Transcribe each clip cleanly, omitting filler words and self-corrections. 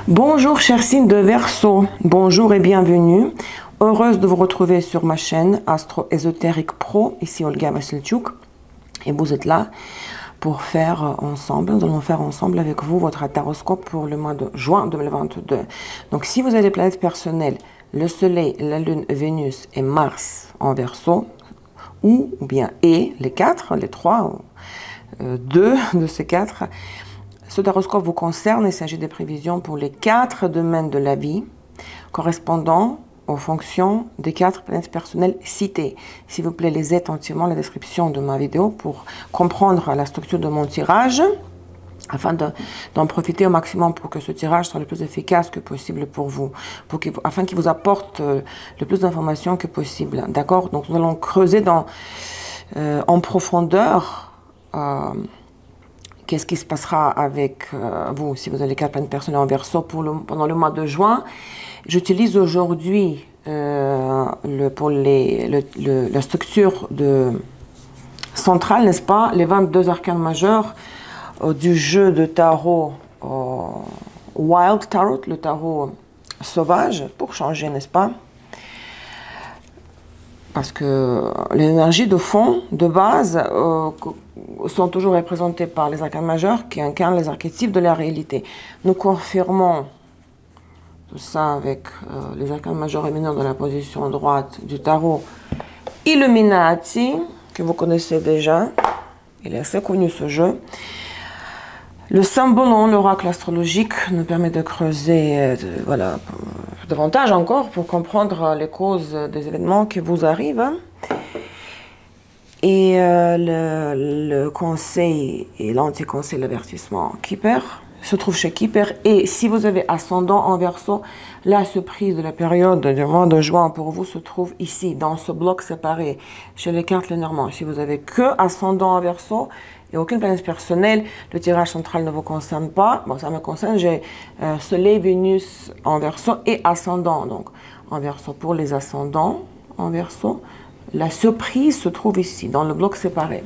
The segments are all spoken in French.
Bonjour chers signes de Verseau, bonjour et bienvenue. Heureuse de vous retrouver sur ma chaîne Astro Ésotérique Pro, ici Olga Vassiltchouk. Et vous êtes là pour faire ensemble, nous allons faire ensemble avec vous votre taroscope pour le mois de juin 2022. Donc si vous avez des planètes personnelles, le Soleil, la Lune, Vénus et Mars en Verseau, ou bien les quatre, les trois, deux de ces quatre, ce taroscope vous concerne. Il s'agit des prévisions pour les 4 domaines de la vie, correspondant aux fonctions des 4 planètes personnelles citées. S'il vous plaît, lisez entièrement la description de ma vidéo pour comprendre la structure de mon tirage, afin d'en profiter au maximum pour que ce tirage soit le plus efficace que possible pour vous, afin qu'il vous apporte le plus d'informations que possible. D'accord? Donc nous allons creuser en profondeur qu'est-ce qui se passera avec vous si vous avez 4 planètes personnelles en Verseau pendant le mois de juin. J'utilise aujourd'hui la structure centrale, n'est-ce pas, les 22 arcanes majeurs du jeu de tarot Wild Tarot, le tarot sauvage, pour changer, n'est-ce pas? Parce que les énergies de fond, de base, sont toujours représentées par les arcanes majeurs qui incarnent les archétypes de la réalité. Nous confirmons tout ça avec les arcanes majeurs et mineurs de la position droite du tarot Illuminati, que vous connaissez déjà. Il est assez connu ce jeu. Le symbole en l'oracle astrologique nous permet de creuser davantage encore pour comprendre les causes des événements qui vous arrivent. Et le conseil et l'anti-conseil, l'avertissement Keeper se trouve chez Keeper. Et si vous avez ascendant en Verseau, la surprise de la période du mois de juin pour vous se trouve ici, dans ce bloc séparé, chez les cartes Lenormand. Si vous avez que ascendant en Verseau et aucune planète personnelle, le tirage central ne vous concerne pas. Bon, ça me concerne, j'ai Soleil, Vénus en Verseau et ascendant. Donc, en Verseau, pour les ascendants en Verseau, la surprise se trouve ici, dans le bloc séparé.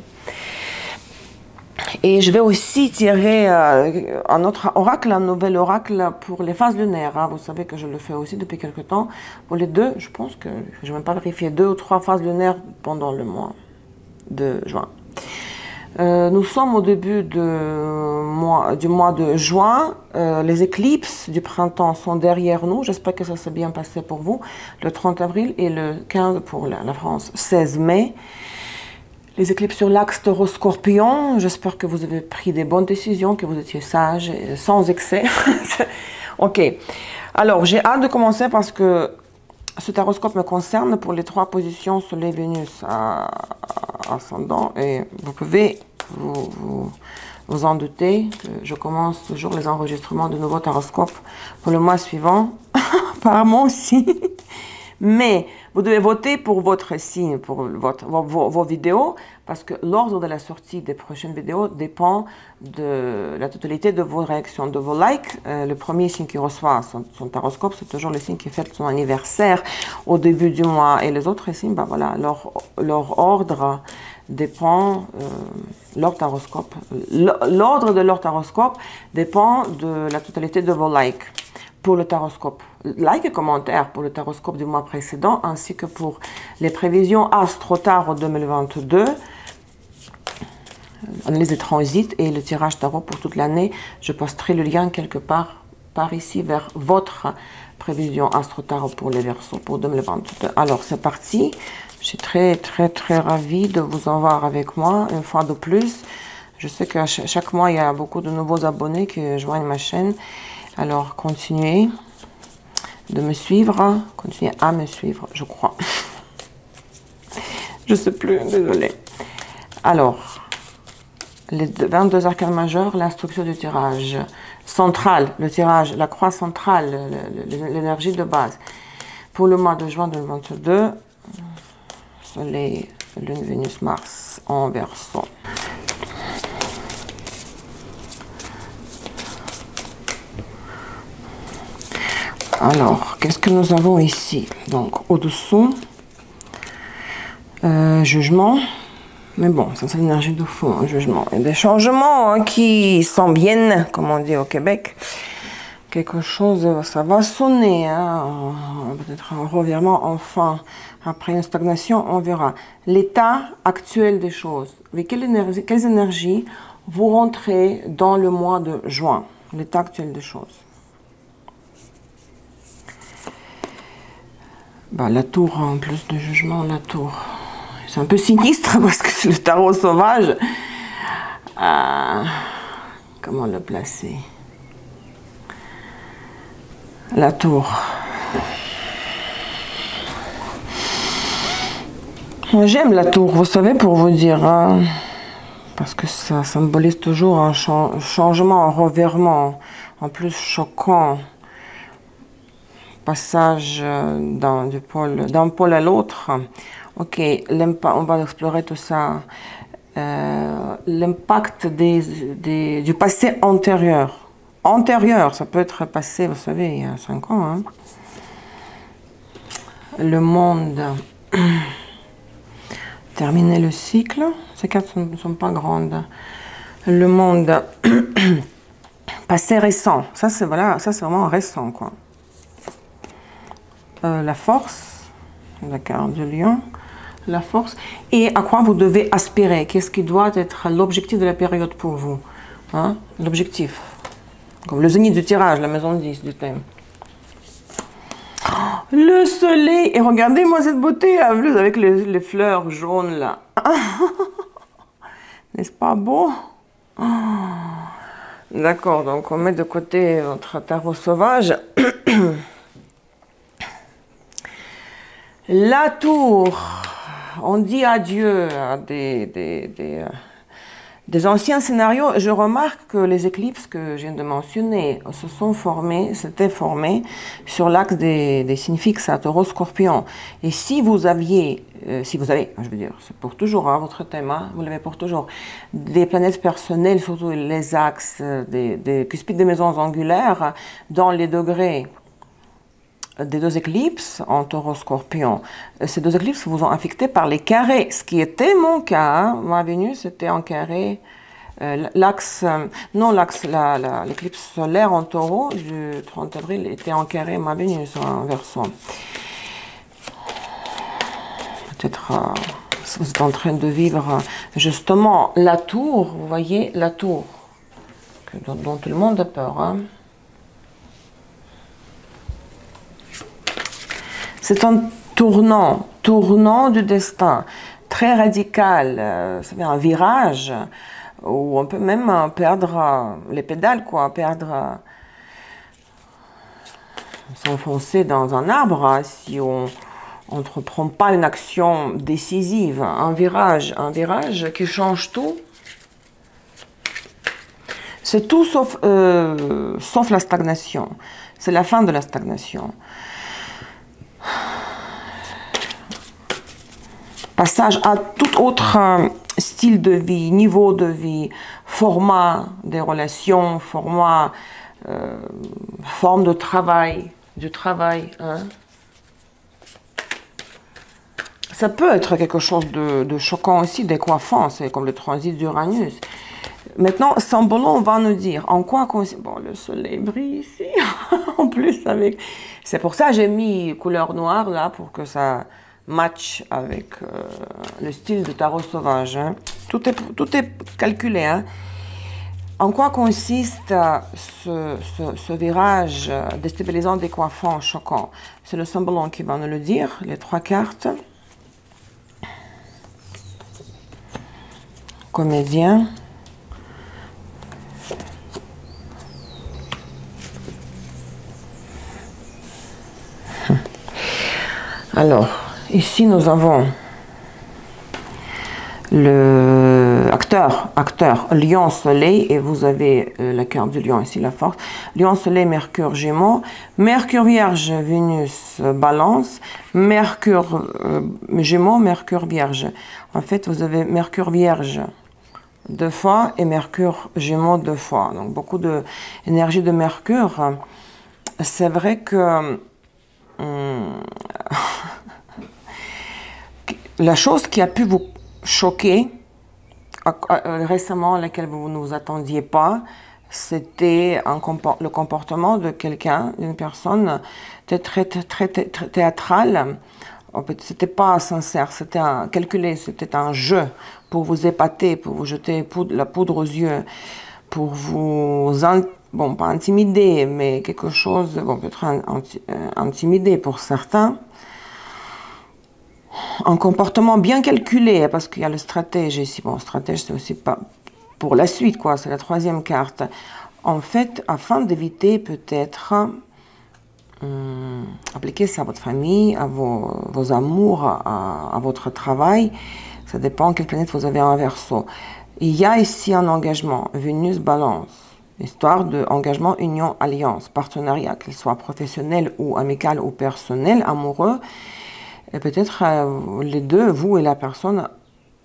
Et je vais aussi tirer un autre oracle, un nouvel oracle pour les phases lunaires. Hein. Vous savez que je le fais aussi depuis quelque temps. Pour les deux, je pense que je n'ai même pas vérifié 2 ou 3 phases lunaires pendant le mois de juin. Nous sommes au début du mois de juin. Les éclipses du printemps sont derrière nous. J'espère que ça s'est bien passé pour vous. Le 30 avril et le 15 pour la France, 16 mai. Les éclipses sur l'axe Taureau-Scorpion. J'espère que vous avez pris des bonnes décisions, que vous étiez sage et sans excès. Ok. Alors, j'ai hâte de commencer parce que ce taroscope me concerne pour les 3 positions Soleil, Vénus, ascendant. Et vous pouvez vous en douter que je commence toujours les enregistrements de nouveaux taroscopes pour le mois suivant, apparemment aussi. Mais vous devez voter pour votre signe, pour vos vidéos, parce que l'ordre de la sortie des prochaines vidéos dépend de la totalité de vos réactions, de vos likes. Le premier signe qui reçoit son taroscope, c'est toujours le signe qui fête son anniversaire au début du mois. Et les autres signes, ben voilà, leur ordre dépend, l'ordre de leur taroscope dépend de la totalité de vos likes. Pour le taroscope, like et commentaires pour le taroscope du mois précédent, ainsi que pour les prévisions Astro Tarot 2022, analyse des transits et le tirage tarot pour toute l'année. Je posterai le lien quelque part par ici vers votre prévision Astro Tarot pour les Verseaux pour 2022. Alors c'est parti, je suis très ravie de vous en voir avec moi une fois de plus. Je sais qu'à chaque mois il y a beaucoup de nouveaux abonnés qui joignent ma chaîne. Alors, continuez de me suivre, continuez à me suivre, je crois. Je ne sais plus, désolée. Alors, les 22 arcanes majeurs, l'instruction du tirage central, le tirage, la croix centrale, l'énergie de base. Pour le mois de juin 2022, Soleil, Lune, Vénus, Mars en Verseau. Alors, qu'est-ce que nous avons ici? Donc, au-dessous, jugement. Mais bon, ça c'est l'énergie de fond, jugement. Et des changements qui s'en viennent, comme on dit au Québec. quelque chose, ça va sonner, hein, peut-être un revirement, enfin, après une stagnation, on verra. L'état actuel des choses, avec quelles énergies vous rentrez dans le mois de juin, l'état actuel des choses. Bah, la tour, en plus de jugement, la tour, c'est un peu sinistre parce que c'est le tarot sauvage. Comment le placer? La tour. Moi, j'aime la tour, vous savez, pour vous dire, hein, parce que ça symbolise toujours un changement, un revirement, en plus choquant, passage d'un pôle à l'autre. Ok, on va explorer tout ça. L'impact du passé antérieur. Antérieur, ça peut être passé, vous savez, il y a 5 ans. Hein. Le monde. Terminer le cycle. Ces cartes ne sont pas grandes. Le monde. Passé récent. Ça, c'est voilà, ça, c'est vraiment récent, quoi. La force. La carte du lion. La force. Et à quoi vous devez aspirer. Qu'est-ce qui doit être l'objectif de la période pour vous, hein? L'objectif. Comme le zénith du tirage, la maison 10 du thème. Le soleil. Et regardez-moi cette beauté, avec les fleurs jaunes là. N'est-ce pas beau? D'accord, donc on met de côté votre tarot sauvage. La tour. On dit adieu à des anciens scénarios. Je remarque que les éclipses que je viens de mentionner s'étaient formées sur l'axe des signes fixes à Taureau, Scorpion. Et si vous avez, je veux dire, c'est pour toujours, hein, votre thème, hein, vous l'avez pour toujours, des planètes personnelles, surtout les axes des cuspides des maisons angulaires, dans les degrés des 2 éclipses en Taureau Scorpion, ces 2 éclipses vous ont affecté par les carrés, ce qui était mon cas. Hein. Ma Vénus était en carré, l'éclipse solaire en Taureau du 30 avril était en carré, ma Vénus en Verseau. Peut-être vous êtes en train de vivre justement la tour, vous voyez la tour, dont tout le monde a peur. Hein. C'est un tournant du destin, très radical, ça fait un virage où on peut même perdre les pédales, quoi, s'enfoncer dans un arbre si on n'entreprend pas une action décisive, un virage qui change tout. C'est tout sauf la stagnation, c'est la fin de la stagnation. Passage à tout autre style de vie, niveau de vie, format des relations, forme de travail, hein. Ça peut être quelque chose de choquant aussi, décoiffant, c'est comme le transit d'Uranus. Maintenant, Sambolon va nous dire en quoi consiste... Bon, le soleil brille ici, en plus avec... C'est pour ça que j'ai mis couleur noire là, pour que ça match avec le style de tarot sauvage. Hein. Tout est calculé. Hein. En quoi consiste ce virage déstabilisant, décoiffant, choquant? C'est le Sambolon qui va nous le dire, les 3 cartes. Comédien. Alors, ici nous avons le acteur, Lion, Soleil, et vous avez la carte du Lion ici, la force. Lion, Soleil, Mercure, Gémeaux, Mercure, Vierge, Vénus, Balance, Mercure, Gémeaux, Mercure, Vierge. En fait, vous avez Mercure, Vierge 2 fois et Mercure, Gémeaux 2 fois. Donc, beaucoup d'énergie de Mercure. C'est vrai que la chose qui a pu vous choquer récemment, à laquelle vous ne vous attendiez pas, c'était le comportement de quelqu'un, d'une personne très théâtrale. C'était pas sincère, c'était calculé, c'était un jeu pour vous épater, pour vous jeter la poudre aux yeux, pour vous, bon, pas intimider, mais quelque chose, bon, peut-être intimider pour certains. Un comportement bien calculé, parce qu'il y a le stratège ici. Bon, stratège, c'est aussi pas pour la suite, quoi, c'est la troisième carte. En fait, afin d'éviter peut-être appliquer ça à votre famille, à vos amours, à votre travail, ça dépend quelle planète vous avez en Verseau. Il y a ici un engagement, Vénus Balance, histoire d'engagement, union, alliance, partenariat, qu'il soit professionnel ou amical ou personnel, amoureux. Et peut-être les deux, vous et la personne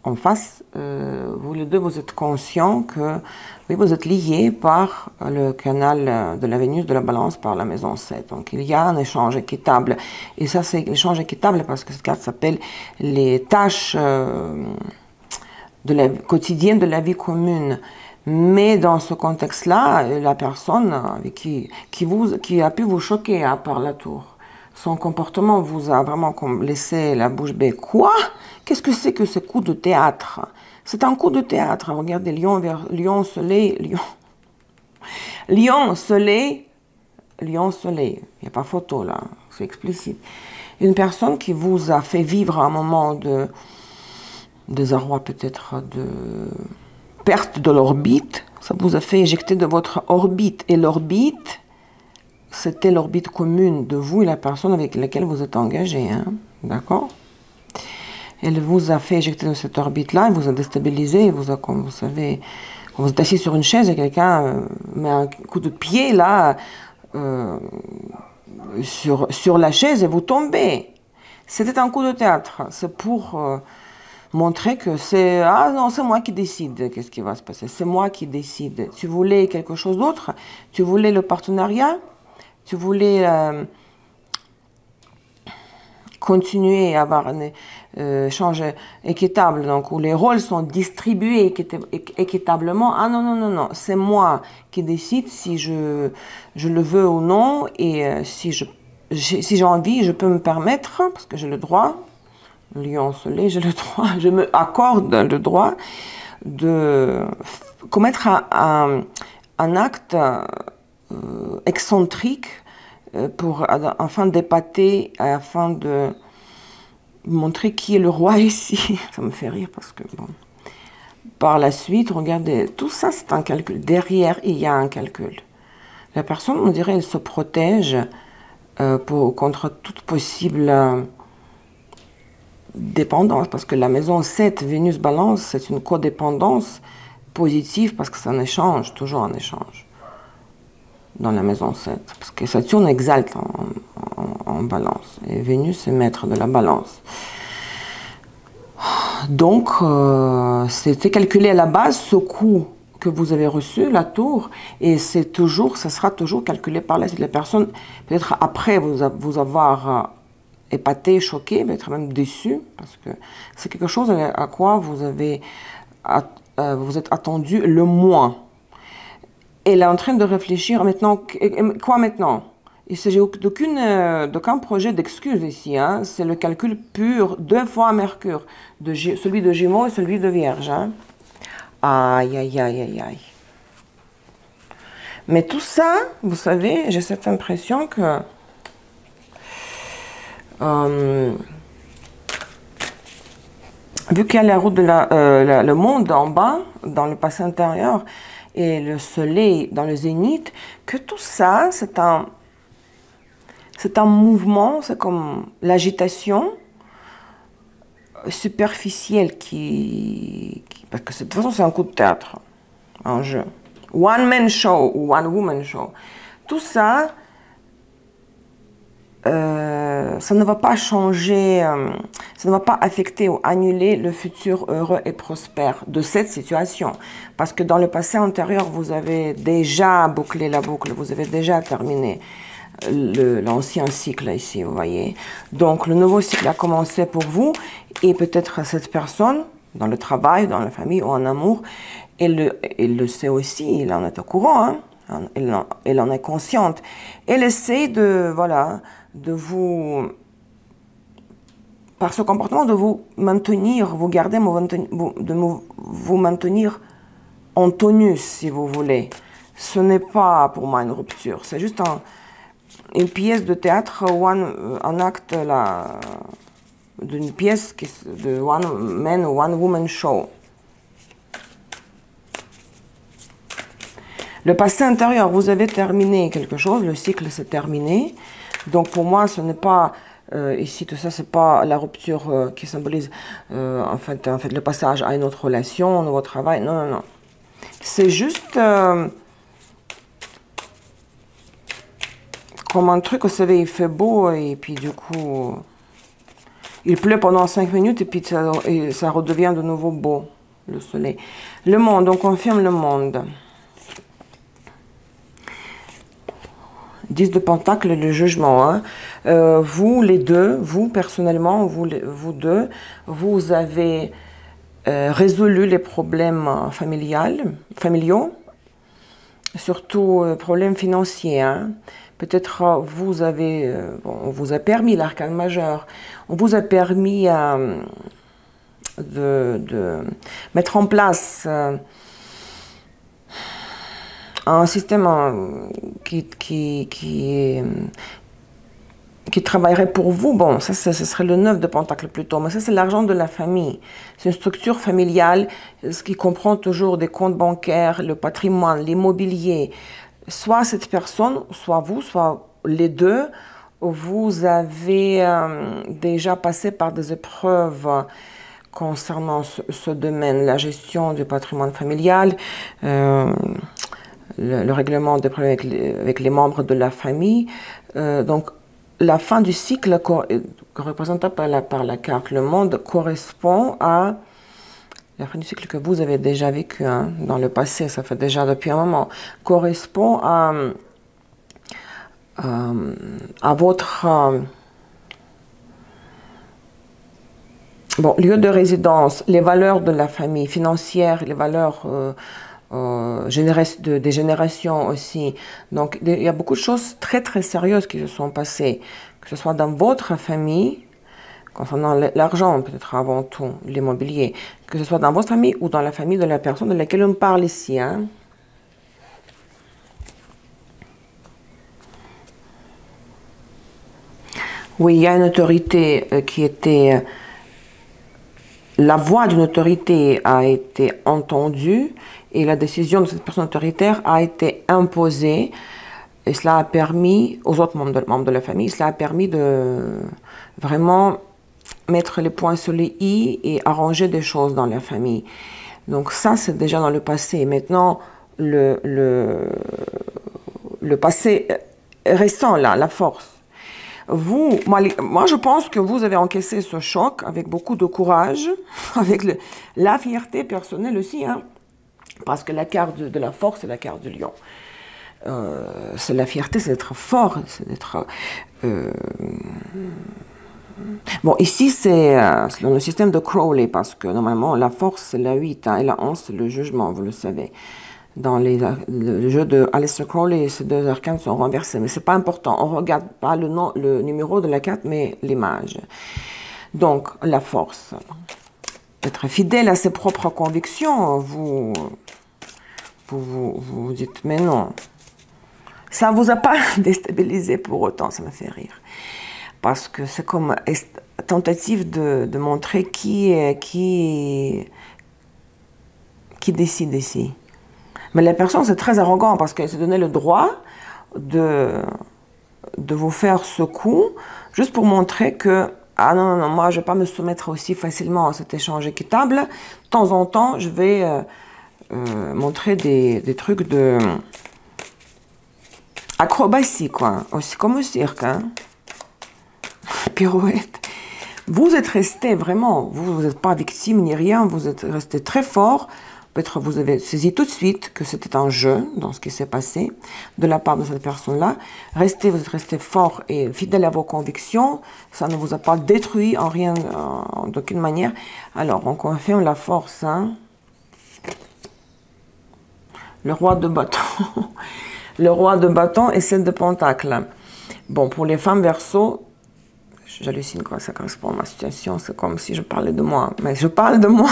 en face, vous les deux, vous êtes conscients que oui, vous êtes liés par le canal de la Vénus de la Balance, par la maison 7. Donc il y a un échange équitable. Et ça, c'est l'échange équitable parce que cette carte s'appelle les tâches quotidiennes de la vie commune. Mais dans ce contexte-là, la personne avec qui a pu vous choquer par la tour, son comportement vous a vraiment laissé la bouche bée. Quoi? Qu'est-ce que c'est que ce coup de théâtre? C'est un coup de théâtre. Regardez, Lion, Soleil, Lion, Soleil. Il n'y a pas photo là, c'est explicite. Une personne qui vous a fait vivre un moment de désarroi, peut-être de perte de l'orbite. Ça vous a fait éjecter de votre orbite. Et l'orbite, c'était l'orbite commune de vous et la personne avec laquelle vous êtes engagé, hein? D'accord? Elle vous a fait éjecter de cette orbite-là, elle vous a déstabilisé, comme vous savez, quand vous êtes assis sur une chaise et quelqu'un met un coup de pied là sur la chaise et vous tombez. C'était un coup de théâtre. C'est pour montrer que c'est non, c'est moi qui décide qu'est-ce qui va se passer. C'est moi qui décide. Tu voulais quelque chose d'autre? Tu voulais le partenariat? Tu voulais continuer à avoir un échange équitable, donc où les rôles sont distribués équitablement. Ah non, non, non, non, c'est moi qui décide si je le veux ou non, et si j'ai envie, je peux me permettre, parce que j'ai le droit, Lion Soleil, j'ai le droit, je me accorde le droit de commettre un acte excentrique afin d'épater, afin de montrer qui est le roi ici. Ça me fait rire parce que, bon. Par la suite, regardez, tout ça c'est un calcul. Derrière, il y a un calcul. La personne, on dirait, elle se protège contre toute possible dépendance. Parce que la maison 7, Vénus Balance, c'est une codépendance positive parce que c'est un échange, toujours un échange. Dans la maison 7, parce que Saturne exalte en balance, et Vénus est maître de la balance. Donc, c'était calculé à la base, ce coût que vous avez reçu, la tour, et ça sera toujours calculé par la suite. La personne, peut-être après vous avoir épaté, choqué, peut-être même déçu, parce que c'est quelque chose à quoi vous êtes attendu le moins. Elle est en train de réfléchir maintenant, quoi maintenant? Il ne s'agit d'aucun projet d'excuse ici, hein? C'est le calcul pur, 2 fois Mercure, celui de Gémeaux et celui de Vierge. Hein? Aïe, aïe, aïe, aïe, aïe. Mais tout ça, vous savez, j'ai cette impression que vu qu'il y a la route de le monde en bas, dans le passé intérieur, et le soleil dans le zénith, que tout ça, c'est un mouvement, c'est comme l'agitation superficielle parce que de toute façon, c'est un coup de théâtre, un jeu. One man show ou one woman show. Tout ça, ça ne va pas changer, ça ne va pas affecter ou annuler le futur heureux et prospère de cette situation. Parce que dans le passé antérieur, vous avez déjà bouclé la boucle, vous avez déjà terminé l'ancien cycle ici, vous voyez. Donc le nouveau cycle a commencé pour vous, et peut-être cette personne, dans le travail, dans la famille ou en amour, Elle le sait aussi, il en est au courant, hein. Elle en est consciente. Elle essaie de, voilà, de vous, par ce comportement, de vous maintenir, vous garder, vous maintenir en tonus, si vous voulez. Ce n'est pas pour moi une rupture, c'est juste une pièce de théâtre, un acte d'une pièce de one man ou one woman show. Le passé intérieur, vous avez terminé quelque chose, le cycle s'est terminé. Donc pour moi, ce n'est pas, ici tout ça, c'est pas la rupture qui symbolise en fait, le passage à une autre relation, un nouveau travail. Non, non, non. C'est juste comme un truc, vous savez, il fait beau et puis du coup, il pleut pendant 5 minutes et puis ça redevient de nouveau beau, le soleil. Le monde, on confirme le monde. 10 de Pentacle, le jugement. Hein. Vous, les deux, vous personnellement, vous deux, vous avez résolu les problèmes familiaux, surtout problèmes financiers. Hein. Peut-être vous avez, on vous a permis, l'arcane majeur, on vous a permis de mettre en place un système qui travaillerait pour vous. Bon, ça, ce serait le 9 de Pentacle plutôt, mais ça, c'est l'argent de la famille. C'est une structure familiale, ce qui comprend toujours des comptes bancaires, le patrimoine, l'immobilier. Soit cette personne, soit vous, soit les deux, vous avez déjà passé par des épreuves concernant ce domaine, la gestion du patrimoine familial, le règlement des problèmes avec les membres de la famille. Donc, la fin du cycle représenté par la carte Le Monde correspond à la fin du cycle que vous avez déjà vécu hein, dans le passé, ça fait déjà depuis un moment, correspond à votre lieu de résidence, les valeurs de la famille financière, les valeurs des générations aussi. Donc, il y a beaucoup de choses très très sérieuses qui se sont passées, que ce soit dans votre famille, concernant l'argent, peut-être avant tout, l'immobilier, que ce soit dans votre famille ou dans la famille de la personne de laquelle on parle ici. Hein. Oui, il y a une autorité qui était... La voix d'une autorité a été entendue et la décision de cette personne autoritaire a été imposée. Et cela a permis, aux autres membres de la famille, cela a permis de vraiment mettre les points sur les i et arranger des choses dans la famille. Donc ça, c'est déjà dans le passé. Maintenant, le passé récent, là, la force. Moi, je pense que vous avez encaissé ce choc avec beaucoup de courage, avec la fierté personnelle aussi, hein, parce que la carte de la force, c'est la carte du lion. C'est la fierté, c'est d'être fort, c'est d'être... Bon, ici, c'est selon le système de Crowley, parce que normalement, la force, c'est la 8, hein, et la 11, c'est le jugement, vous le savez. Dans le jeu de Aleister Crowley, ces deux arcanes sont renversés, mais c'est pas important. On regarde pas le numéro de la carte, mais l'image. Donc, la force. Être fidèle à ses propres convictions, vous dites, mais non. Ça ne vous a pas déstabilisé pour autant, ça me fait rire. Parce que c'est comme tentative de montrer qui décide ici. Mais la personne, c'est très arrogant parce qu'elle s'est donné le droit de vous faire ce coup juste pour montrer que ah non, non, non, moi, je ne vais pas me soumettre aussi facilement à cet échange équitable. De temps en temps, je vais montrer des trucs de acrobatie, quoi. Aussi comme au cirque, hein. Pirouette. Vous êtes resté vraiment, vous n'êtes pas victime ni rien, vous êtes resté très fort. Peut-être vous avez saisi tout de suite que c'était un jeu dans ce qui s'est passé de la part de cette personne-là. Vous êtes resté fort et fidèle à vos convictions. Ça ne vous a pas détruit en rien, d'aucune manière. Alors, on confirme la force. Hein. le roi de bâton. Le roi de bâton et 7 de pentacle. Bon, pour les femmes Verseau, j'hallucine quand ça correspond à ma situation, c'est comme si je parlais de moi, mais je parle de moi.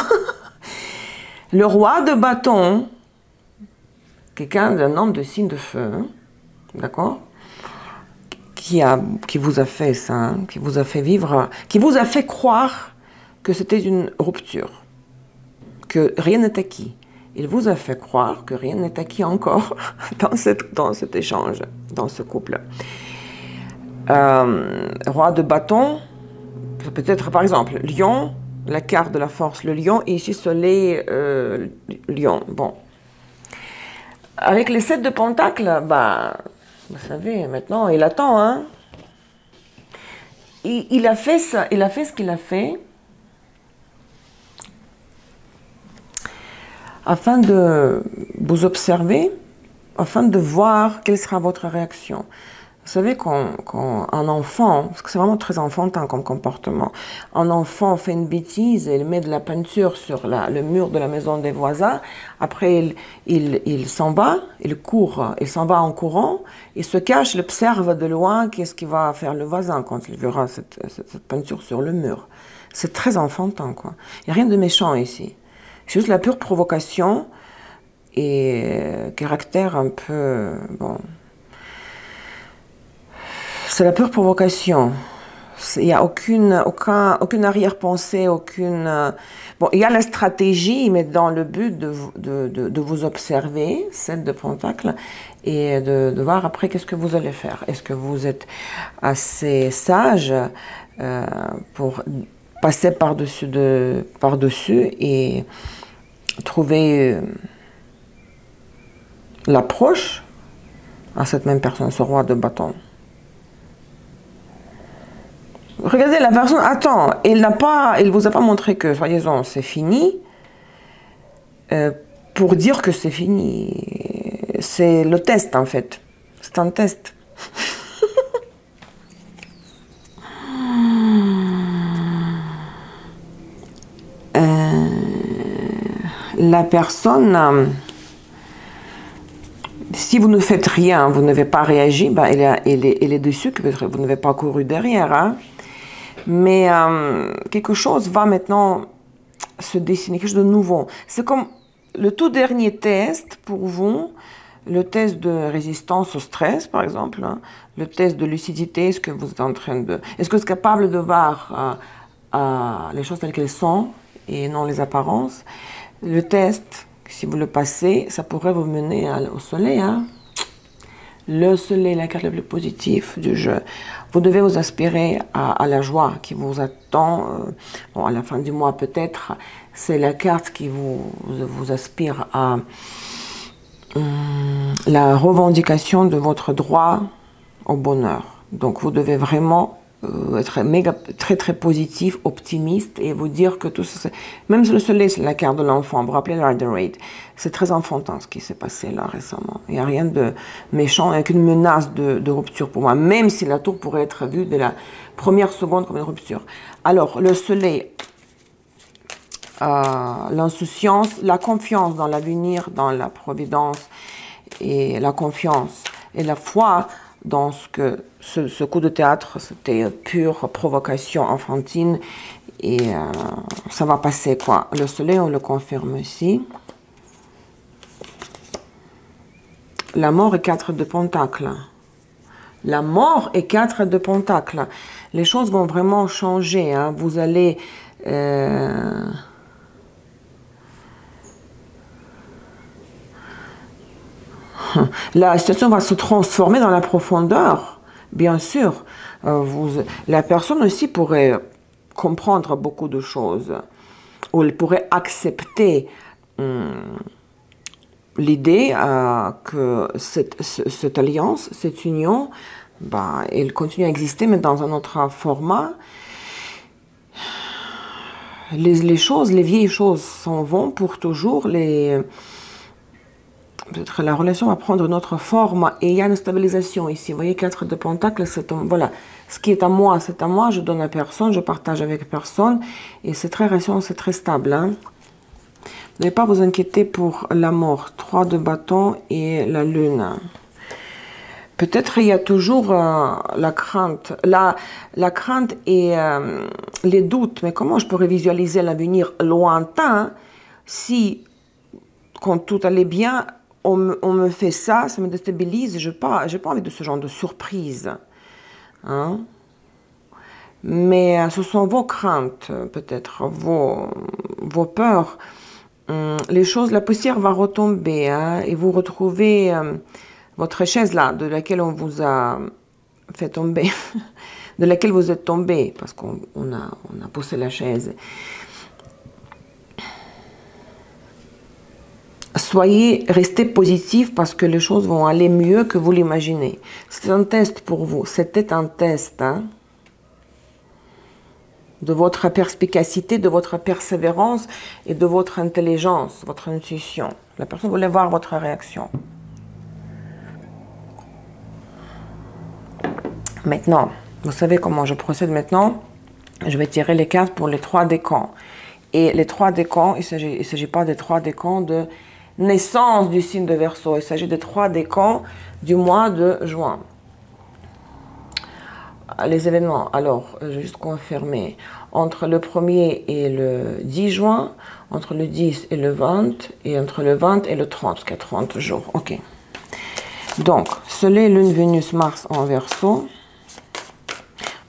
Le roi de bâton, quelqu'un d'un homme de signe de feu, d'accord, qui vous a fait ça, hein, qui vous a fait vivre, qui vous a fait croire que c'était une rupture, que rien n'est acquis. Il vous a fait croire que rien n'est acquis encore dans cet échange, dans ce couple. Roi de bâton, peut-être par exemple, lion, la carte de la force, le lion, et ici soleil, lion. Bon. Avec les 7 de pentacle, bah, vous savez, maintenant, il attend, hein. Il a fait ça, il a fait ce qu'il a fait afin de vous observer, afin de voir quelle sera votre réaction. Vous savez, quand un enfant, parce que c'est vraiment très enfantin comme comportement, un enfant fait une bêtise et il met de la peinture sur le mur de la maison des voisins, après il s'en va, il court, il s'en va en courant, il se cache, il observe de loin qu'est-ce qu'il va faire le voisin quand il verra cette peinture sur le mur. C'est très enfantin, quoi. Il n'y a rien de méchant ici. C'est juste la pure provocation et caractère un peu, bon... C'est la pure provocation. Il n'y a aucune arrière-pensée, aucune... Bon, il y a la stratégie, mais dans le but de vous observer, 7 de pentacle, et de voir après qu'est-ce que vous allez faire. Est-ce que vous êtes assez sage pour passer par-dessus et trouver l'approche à cette même personne, ce roi de bâton. Regardez, la personne attend. Il vous a pas montré que, soyez-en, c'est fini, pour dire que c'est fini. C'est le test, en fait. C'est un test. La personne, si vous ne faites rien, vous n'avez pas réagi, ben, elle est dessus, que vous n'avez pas couru derrière, hein. Mais quelque chose va maintenant se dessiner, quelque chose de nouveau. C'est comme le tout dernier test pour vous, le test de résistance au stress, par exemple, hein, le test de lucidité, est-ce que vous êtes en train de... Est-ce que vous êtes capable de voir les choses telles qu'elles sont et non les apparences? Le test, si vous le passez, ça pourrait vous mener au soleil, hein. Le soleil, la carte la plus positive du jeu. Vous devez vous aspirer à la joie qui vous attend. Bon, à la fin du mois peut-être. C'est la carte qui vous aspire à la revendication de votre droit au bonheur. Donc vous devez vraiment être très positif, optimiste et vous dire que tout ça, même le soleil, c'est la carte de l'enfant. Vous vous rappelez le Rider Waite, c'est très enfantin ce qui s'est passé là récemment. Il n'y a rien de méchant, avec une menace de rupture pour moi, même si la tour pourrait être vue dès la première seconde comme une rupture. Alors, le soleil, l'insouciance, la confiance dans l'avenir, dans la providence, et la confiance et la foi dans ce coup de théâtre, c'était pure provocation enfantine et ça va passer, quoi. Le soleil, on le confirme ici. La mort et 4 de pentacle. La mort et 4 de pentacle. Les choses vont vraiment changer, hein. Vous allez... la situation va se transformer dans la profondeur, bien sûr. La personne aussi pourrait comprendre beaucoup de choses, ou elle pourrait accepter l'idée que cette alliance, cette union, bah, elle continue à exister, mais dans un autre format. Les choses, les vieilles choses s'en vont pour toujours, peut-être la relation va prendre une autre forme et il y a une stabilisation ici. Vous voyez, 4 de pentacle, voilà, ce qui est à moi, c'est à moi, je donne à personne, je partage avec personne et c'est très récent, c'est très stable, hein. n'allez pas vous inquiéter pour la mort. 3 de bâton et la lune. Peut-être il y a toujours la crainte. La crainte et les doutes. Mais comment je pourrais visualiser l'avenir lointain si, quand tout allait bien, on me fait ça, ça me déstabilise. Je n'ai pas envie de ce genre de surprise. Hein? Mais ce sont vos craintes, peut-être, vos peurs. Les choses, la poussière va retomber, hein, et vous retrouvez votre chaise là, de laquelle on vous a fait tomber, de laquelle vous êtes tombé, parce qu'on a poussé la chaise. Restez positif parce que les choses vont aller mieux que vous l'imaginez. C'est un test pour vous. C'était un test, hein, de votre perspicacité, de votre persévérance et de votre intelligence, votre intuition. La personne voulait voir votre réaction. Maintenant, vous savez comment je procède maintenant. Je vais tirer les cartes pour les 3 décans. Et les 3 décans, il ne s'agit pas des 3 décans de naissance du signe de Verseau. Il s'agit des 3 décans du mois de juin. Les événements, alors, je vais juste confirmer. Entre le 1er et le 10 juin, entre le 10 et le 20, et entre le 20 et le 30, parce qu'il y a 30 jours. Ok. Donc, Soleil, Lune, Vénus, Mars en Verseau.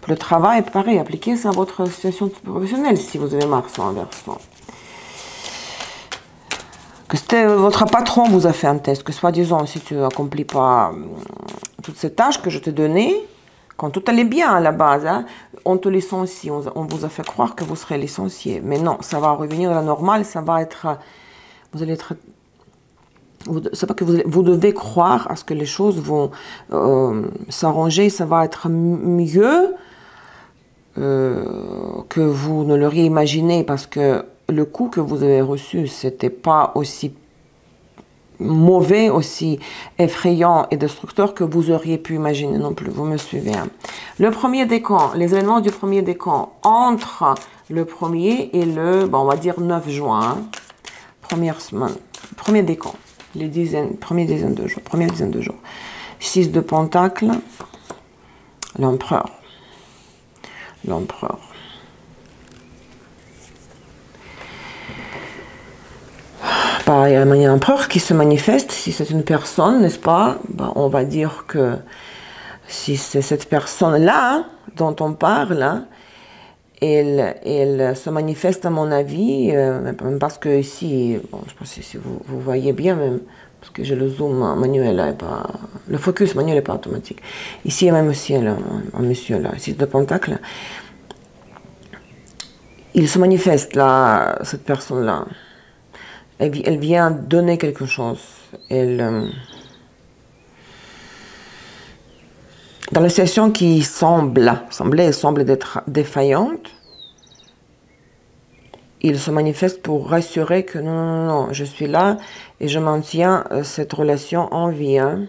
Le travail, pareil, appliquez ça à votre situation professionnelle si vous avez Mars en Verseau. Que votre patron vous a fait un test, que soi-disant, si tu n'accomplis pas toutes ces tâches que je t'ai données, quand tout allait bien à la base, hein, on te licencie, on vous a fait croire que vous serez licencié. Mais non, ça va revenir à la normale, ça va être... Vous allez être... C'est pas que vous devez croire à ce que les choses vont s'arranger, ça va être mieux que vous ne l'auriez imaginé, parce que le coup que vous avez reçu, c'était pas aussi mauvais, aussi effrayant et destructeur que vous auriez pu imaginer non plus. Vous me suivez, hein? Le premier décan, les événements du premier décan entre le 1er et le, bon, on va dire 9 juin, hein, première semaine, premier décan, première dizaine de jours. 6 de Pentacles, l'empereur. L'empereur. Bah, il y a un empereur qui se manifeste, si c'est une personne, n'est-ce pas? Bah, on va dire que si c'est cette personne-là dont on parle, hein, elle se manifeste à mon avis, même parce que ici, bon, je pense que si vous voyez bien même, parce que j'ai le zoom manuel là, pas, le focus manuel n'est pas automatique. Ici, il y a même aussi un monsieur là, 6 de Pentacle. Il se manifeste là, cette personne-là. Elle vient donner quelque chose. Dans la situation qui semble d'être défaillante, il se manifeste pour rassurer que non, je suis là et je maintiens cette relation en vie. Hein.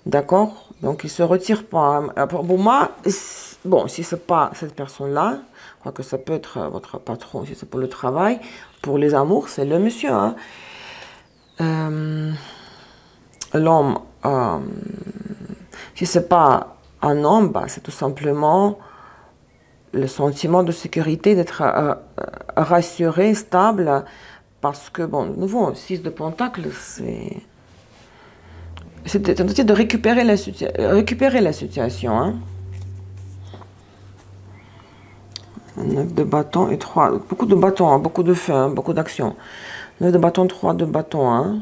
D'accord? Donc, il ne se retire pas. Pour moi, bon, si ce n'est pas cette personne-là, je crois que ça peut être votre patron, si c'est pour le travail, pour les amours, c'est le monsieur. Hein. L'homme, si ce n'est pas un homme, bah, c'est tout simplement le sentiment de sécurité, d'être rassuré, stable, parce que, bon, de nouveau, 6 de Pentacle, c'est tenter de récupérer la situation. Hein. 9 de bâton et 3. Beaucoup de bâtons, hein, beaucoup de feu, hein, beaucoup d'actions. 9 de bâton, 3 de bâton. Hein.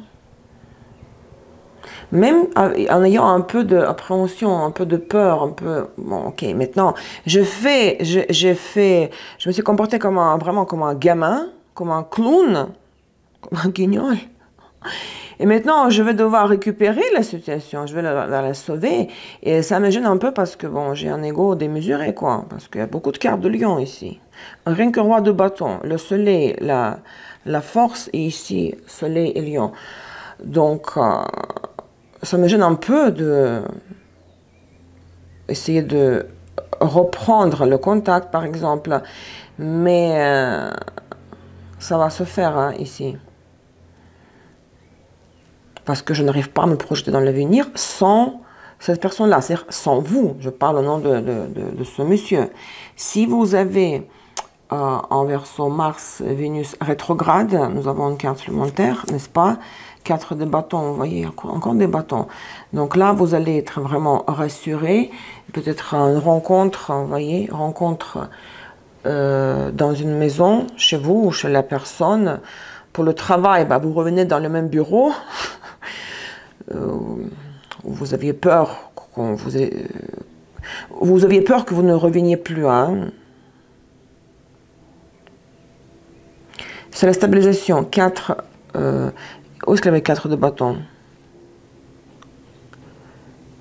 Même en ayant un peu d'appréhension, un peu de peur, un peu... Bon, ok, maintenant, je me suis comportée vraiment comme un gamin, comme un clown, comme un guignol. Et maintenant, je vais devoir récupérer la situation, je vais la sauver. Et ça me gêne un peu parce que, bon, j'ai un ego démesuré, quoi. Parce qu'il y a beaucoup de cartes de lion ici. Rien que roi de bâton, le soleil, la force, et ici, soleil et lion. Donc, ça me gêne un peu essayer de reprendre le contact, par exemple. Mais ça va se faire hein, ici. Parce que je n'arrive pas à me projeter dans l'avenir sans cette personne-là, c'est-à-dire sans vous. Je parle au nom de ce monsieur. Si vous avez en Verseau Mars, Vénus rétrograde, nous avons une carte supplémentaire, n'est-ce pas? 4 de bâtons, vous voyez, encore des bâtons. Donc là, vous allez être vraiment rassuré. Peut-être une rencontre, vous voyez, rencontre dans une maison, chez vous ou chez la personne. Pour le travail, bah, vous revenez dans le même bureau. Vous aviez peur vous aviez peur que vous ne reveniez plus. Hein. C'est la stabilisation. 4. Où est-ce qu'il y avait 4 de bâton?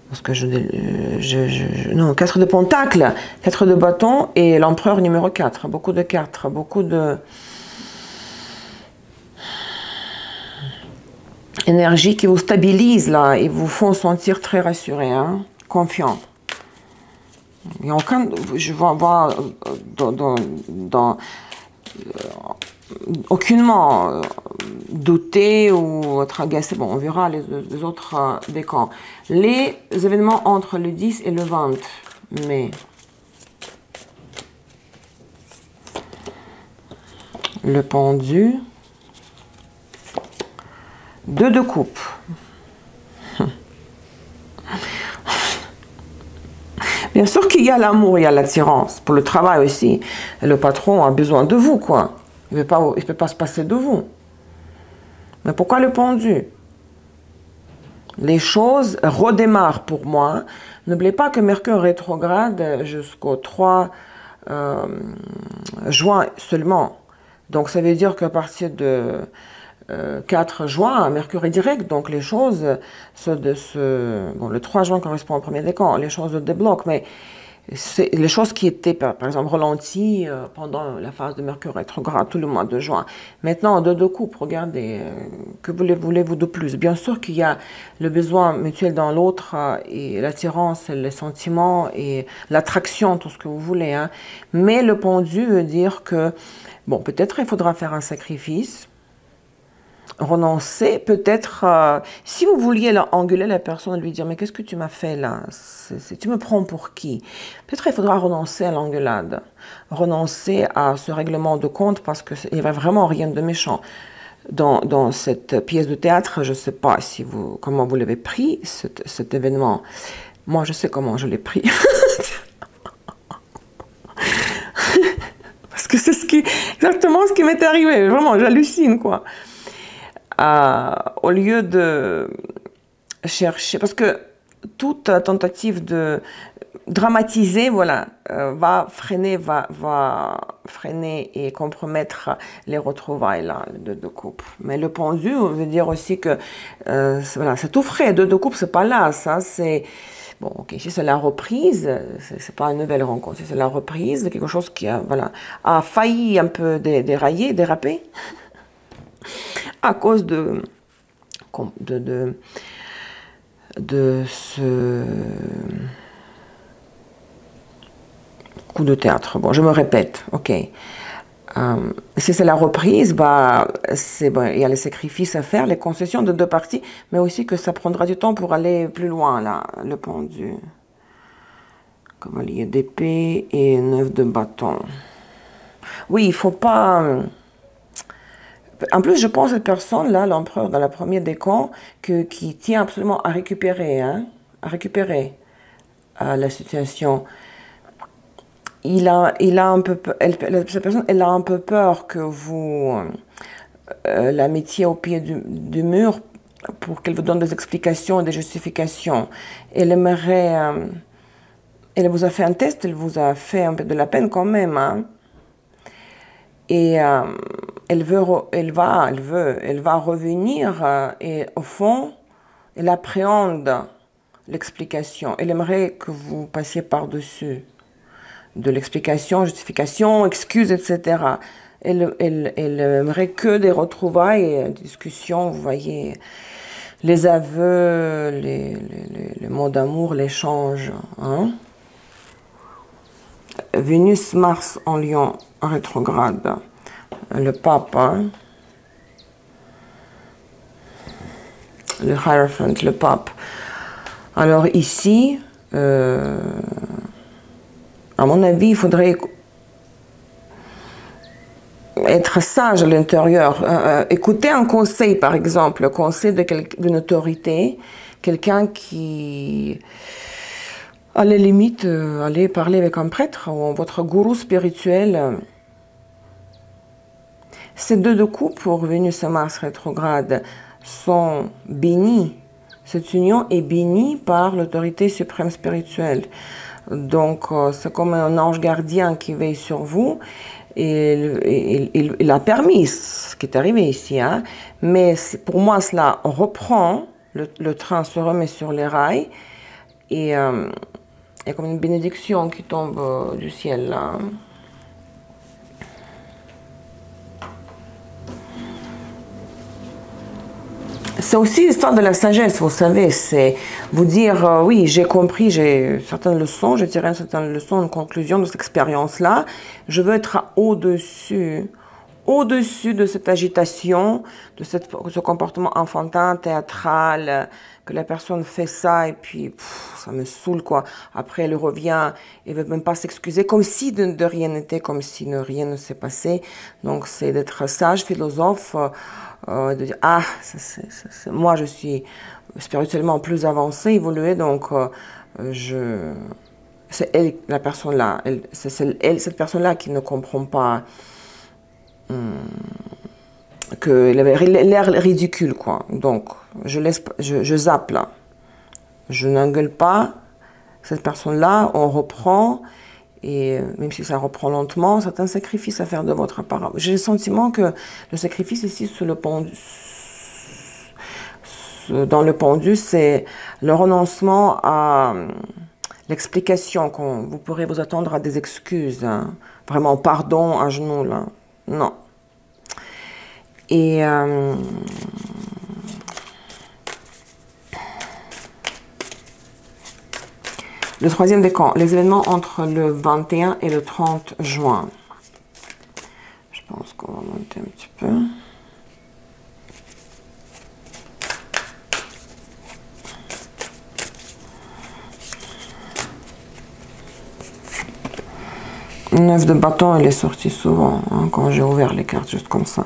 Parce que non, 4 de pentacles, 4 de bâton et l'empereur numéro 4. Beaucoup de 4, beaucoup de énergie qui vous stabilise là et vous font sentir très rassuré, hein, confiant. Il y a aucun, je vois aucunement douter ou être agacé. Bon, on verra les autres décans. Les événements entre le 10 et le 20 mai. Le pendu. 2 de coupe. Bien sûr qu'il y a l'amour, il y a l'attirance. Pour le travail aussi. Et le patron a besoin de vous, quoi. Il ne peut pas se passer de vous. Mais pourquoi le pendu? Les choses redémarrent pour moi. N'oubliez pas que Mercure rétrograde jusqu'au 3 juin seulement. Donc ça veut dire qu'à partir de 4 juin, Mercure est direct, donc les choses bon, le 3 juin correspond au premier décan, les choses se débloquent, mais les choses qui étaient, par exemple, ralenties pendant la phase de Mercure rétrograde, tout le mois de juin. Maintenant, de coupe, regardez, que voulez-vous de plus? Bien sûr qu'il y a le besoin mutuel dans l'autre, et l'attirance, les sentiments, et l'attraction, tout ce que vous voulez, hein. Mais le pendu veut dire que, bon, peut-être il faudra faire un sacrifice, renoncer, peut-être, si vous vouliez engueuler la personne, lui dire, mais qu'est-ce que tu m'as fait là? Tu me prends pour qui? Peut-être il faudra renoncer à l'engueulade, renoncer à ce règlement de compte, parce qu'il n'y avait vraiment rien de méchant. Dans cette pièce de théâtre, je ne sais pas si comment vous l'avez pris, cet événement. Moi, je sais comment je l'ai pris. Parce que c'est exactement ce qui m'est arrivé. Vraiment, j'hallucine, quoi. Au lieu de chercher, parce que toute tentative de dramatiser, voilà, va freiner et compromettre les retrouvailles là, de couple. Mais le pendu veut dire aussi que voilà, c'est tout frais, de couple, c'est pas là, ça c'est bon, ok, si c'est la reprise, c'est pas une nouvelle rencontre, si c'est la reprise, quelque chose qui a, voilà, a failli un peu déraper. À cause de ce coup de théâtre. Bon, je me répète, ok. Si c'est la reprise, bah, bon, il y a les sacrifices à faire, les concessions de 2 parties, mais aussi que ça prendra du temps pour aller plus loin, là, le pendu. Cavalier d'épée et 9 de bâton. Oui, il ne faut pas... En plus, je pense à cette personne-là, l'empereur, dans la première décan, qui tient absolument à récupérer, hein, la situation. Cette personne, elle a un peu peur que vous la mettiez au pied du mur pour qu'elle vous donne des explications et des justifications. Elle aimerait... elle vous a fait un test, elle vous a fait un peu de la peine quand même, hein. Et elle va revenir et au fond, elle appréhende l'explication. Elle aimerait que vous passiez par-dessus de l'explication, justification, excuse, etc. Elle aimerait que des retrouvailles, discussions, vous voyez, les aveux, les mots d'amour, l'échange. Hein? Vénus, Mars en Lion, rétrograde. le pape, hein. Le Hierophant, le pape. Alors ici, à mon avis, il faudrait être sage à l'intérieur. Écouter un conseil, par exemple, le conseil d'une autorité, quelqu'un qui, à la limite, aller parler avec un prêtre ou votre gourou spirituel. Ces deux de coupe pour Vénus et Mars rétrograde sont bénis. Cette union est bénie par l'autorité suprême spirituelle. Donc, c'est comme un ange gardien qui veille sur vous. Et il a permis ce qui est arrivé ici. Hein. Mais pour moi, cela reprend, le train se remet sur les rails. Et il y a comme une bénédiction qui tombe du ciel là. C'est aussi l'histoire de la sagesse, vous savez, c'est vous dire, oui, j'ai compris, j'ai certaines leçons, j'ai tiré certaines leçons, une conclusion de cette expérience-là. Je veux être au-dessus de cette agitation, de ce comportement enfantin, théâtral, que la personne fait ça et puis ça me saoule, quoi. Après, elle revient, elle ne veut même pas s'excuser, comme si de rien n'était, comme si rien ne s'est passé. Donc, c'est d'être sage, philosophe, de dire, ah, moi je suis spirituellement plus avancée, évoluée, donc c'est elle, la personne là, c'est cette personne là qui ne comprend pas qu'elle avait l'air ridicule, quoi. Donc je zappe là, je n'engueule pas cette personne là, on reprend. Et même si ça reprend lentement, c'est un sacrifice à faire de votre part. J'ai le sentiment que le sacrifice ici dans le pendu, c'est le renoncement à l'explication. Vous pourrez vous attendre à des excuses. Hein. Vraiment, pardon à genoux, là. Non. Et le troisième décan, les événements entre le 21 et le 30 juin. Je pense qu'on va monter un petit peu. Neuf de bâton, il est sorti souvent, hein, quand j'ai ouvert les cartes, juste comme ça.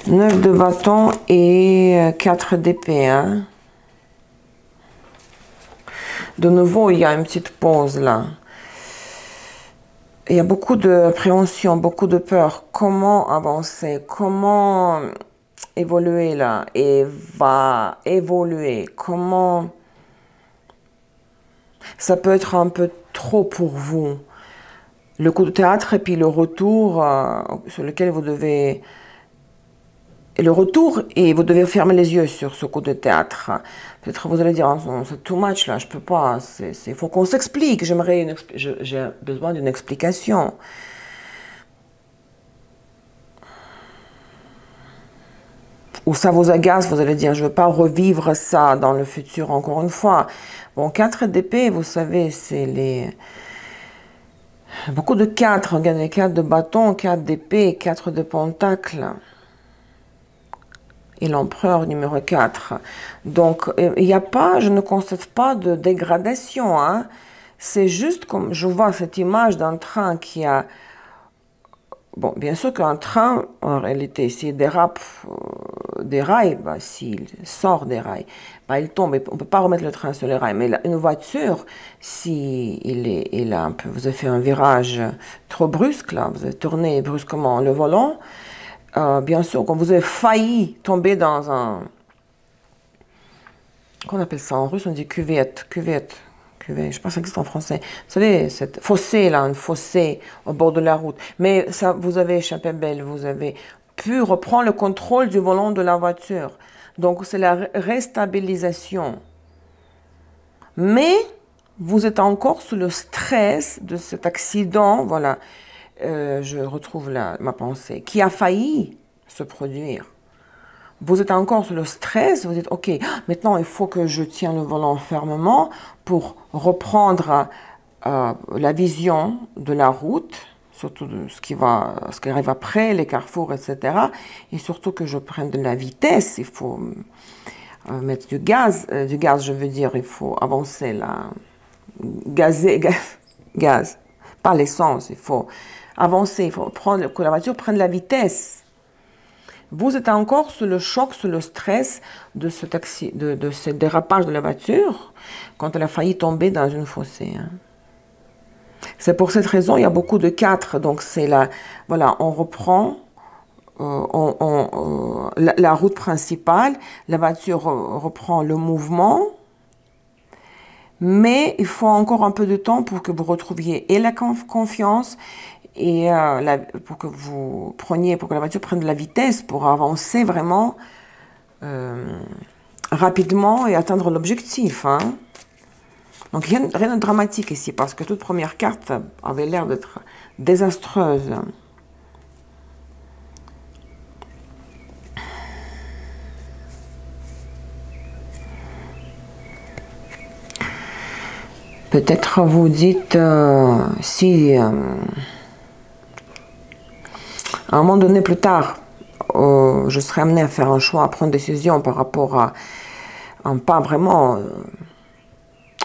9 de bâton et 4 d'épée, hein. De nouveau, il y a une petite pause là. Il y a beaucoup de préhension, beaucoup de peur. Comment avancer? Comment évoluer là? Et va évoluer. Comment... Ça peut être un peu trop pour vous. Le coup de théâtre et puis le retour sur lequel vous devez... Et le retour, et vous devez fermer les yeux sur ce coup de théâtre. Peut-être vous allez dire, oh, c'est too much là, je peux pas. Il faut qu'on s'explique. J'ai besoin d'une explication. Ou ça vous agace, vous allez dire, je ne veux pas revivre ça dans le futur encore une fois. Bon, 4 d'épée, vous savez, c'est les... Beaucoup de 4, regardez, 4 de bâton, 4 d'épée, 4 de pentacle. Et l'empereur numéro 4. Donc, il n'y a pas, je ne constate pas de dégradation. Hein. C'est juste comme je vois cette image d'un train qui a... Bon, bien sûr qu'un train, en réalité, s'il dérape des rails, bah, s'il sort des rails, bah, il tombe. On ne peut pas remettre le train sur les rails. Mais une voiture, si il a un peu, vous avez fait un virage trop brusque, là, vous avez tourné brusquement le volant, bien sûr, quand vous avez failli tomber dans un... Qu'on appelle ça en russe? On dit cuvette. Cuvette. Je ne sais pas si ça existe en français. Vous savez, cette fossé là, une fossé au bord de la route. Mais ça, vous avez échappé belle. Vous avez pu reprendre le contrôle du volant de la voiture. Donc, c'est la restabilisation. Mais, vous êtes encore sous le stress de cet accident. Voilà. Je retrouve ma pensée, qui a failli se produire. Vous êtes encore sous le stress, vous dites, ok, maintenant il faut que je tienne le volant fermement pour reprendre la vision de la route, surtout de ce qui arrive après, les carrefours, etc. Et surtout que je prenne de la vitesse, il faut mettre du gaz, je veux dire, il faut avancer là, gaz, pas l'essence, il faut avancer, il faut que la voiture prenne de la vitesse. Vous êtes encore sous le choc, sous le stress de ce dérapage de la voiture quand elle a failli tomber dans une fossée. Hein. C'est pour cette raison, il y a beaucoup de 4. Donc c'est là, voilà, on reprend la route principale, la voiture reprend le mouvement, mais il faut encore un peu de temps pour que vous retrouviez et la confiance et pour que la voiture prenne de la vitesse pour avancer vraiment rapidement et atteindre l'objectif. Hein. Donc rien de dramatique ici, parce que toute première carte avait l'air d'être désastreuse. Peut-être vous dites si à un moment donné plus tard, je serai amené à faire un choix, à prendre une décision par rapport à un pas vraiment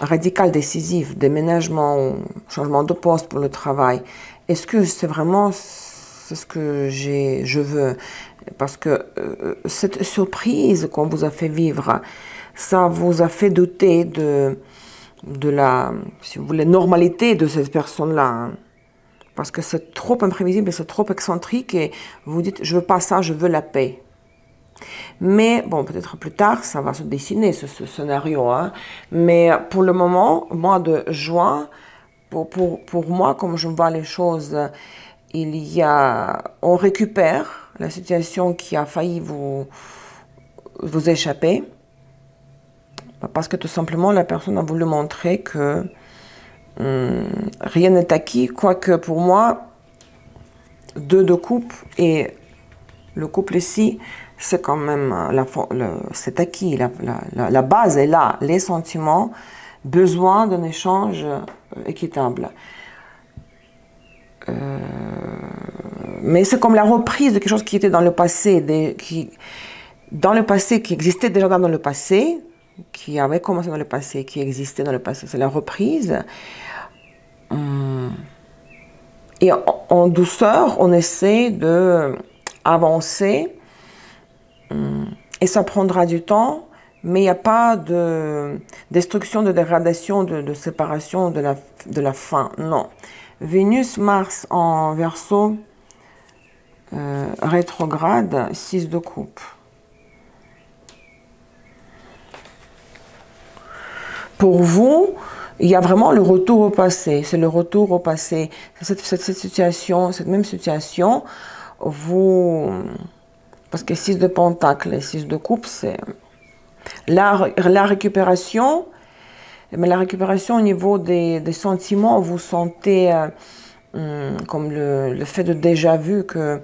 radical, décisif, déménagement, changement de poste pour le travail. Est-ce que c'est vraiment ce que je veux? Parce que cette surprise qu'on vous a fait vivre, ça vous a fait douter de la, si vous voulez, normalité de cette personne-là. Hein. Parce que c'est trop imprévisible, c'est trop excentrique et vous dites, je veux pas ça, je veux la paix. Mais bon, peut-être plus tard, ça va se dessiner, ce scénario. Hein. Mais pour le moment, mois de juin, pour moi, comme je vois les choses, on récupère la situation qui a failli vous échapper. Parce que tout simplement, la personne a voulu montrer que rien n'est acquis, quoique pour moi, 2 de coupe et le couple ici, c'est quand même, c'est acquis, la base est là, les sentiments, besoin d'un échange équitable. Mais c'est comme la reprise de quelque chose qui était dans le passé, qui existait déjà dans le passé, qui avait commencé dans le passé, qui existait dans le passé. C'est la reprise. Et en douceur, on essaie d'avancer. Et ça prendra du temps, mais il n'y a pas de destruction, de dégradation, de séparation de la fin. Non. Vénus, Mars en Verseau, rétrograde, 6 de coupe. Pour vous, il y a vraiment le retour au passé. C'est le retour au passé. Cette situation, cette même situation, parce que 6 de Pentacle et 6 de coupe, c'est la récupération. Mais la récupération au niveau des sentiments, vous sentez comme le fait de déjà vu que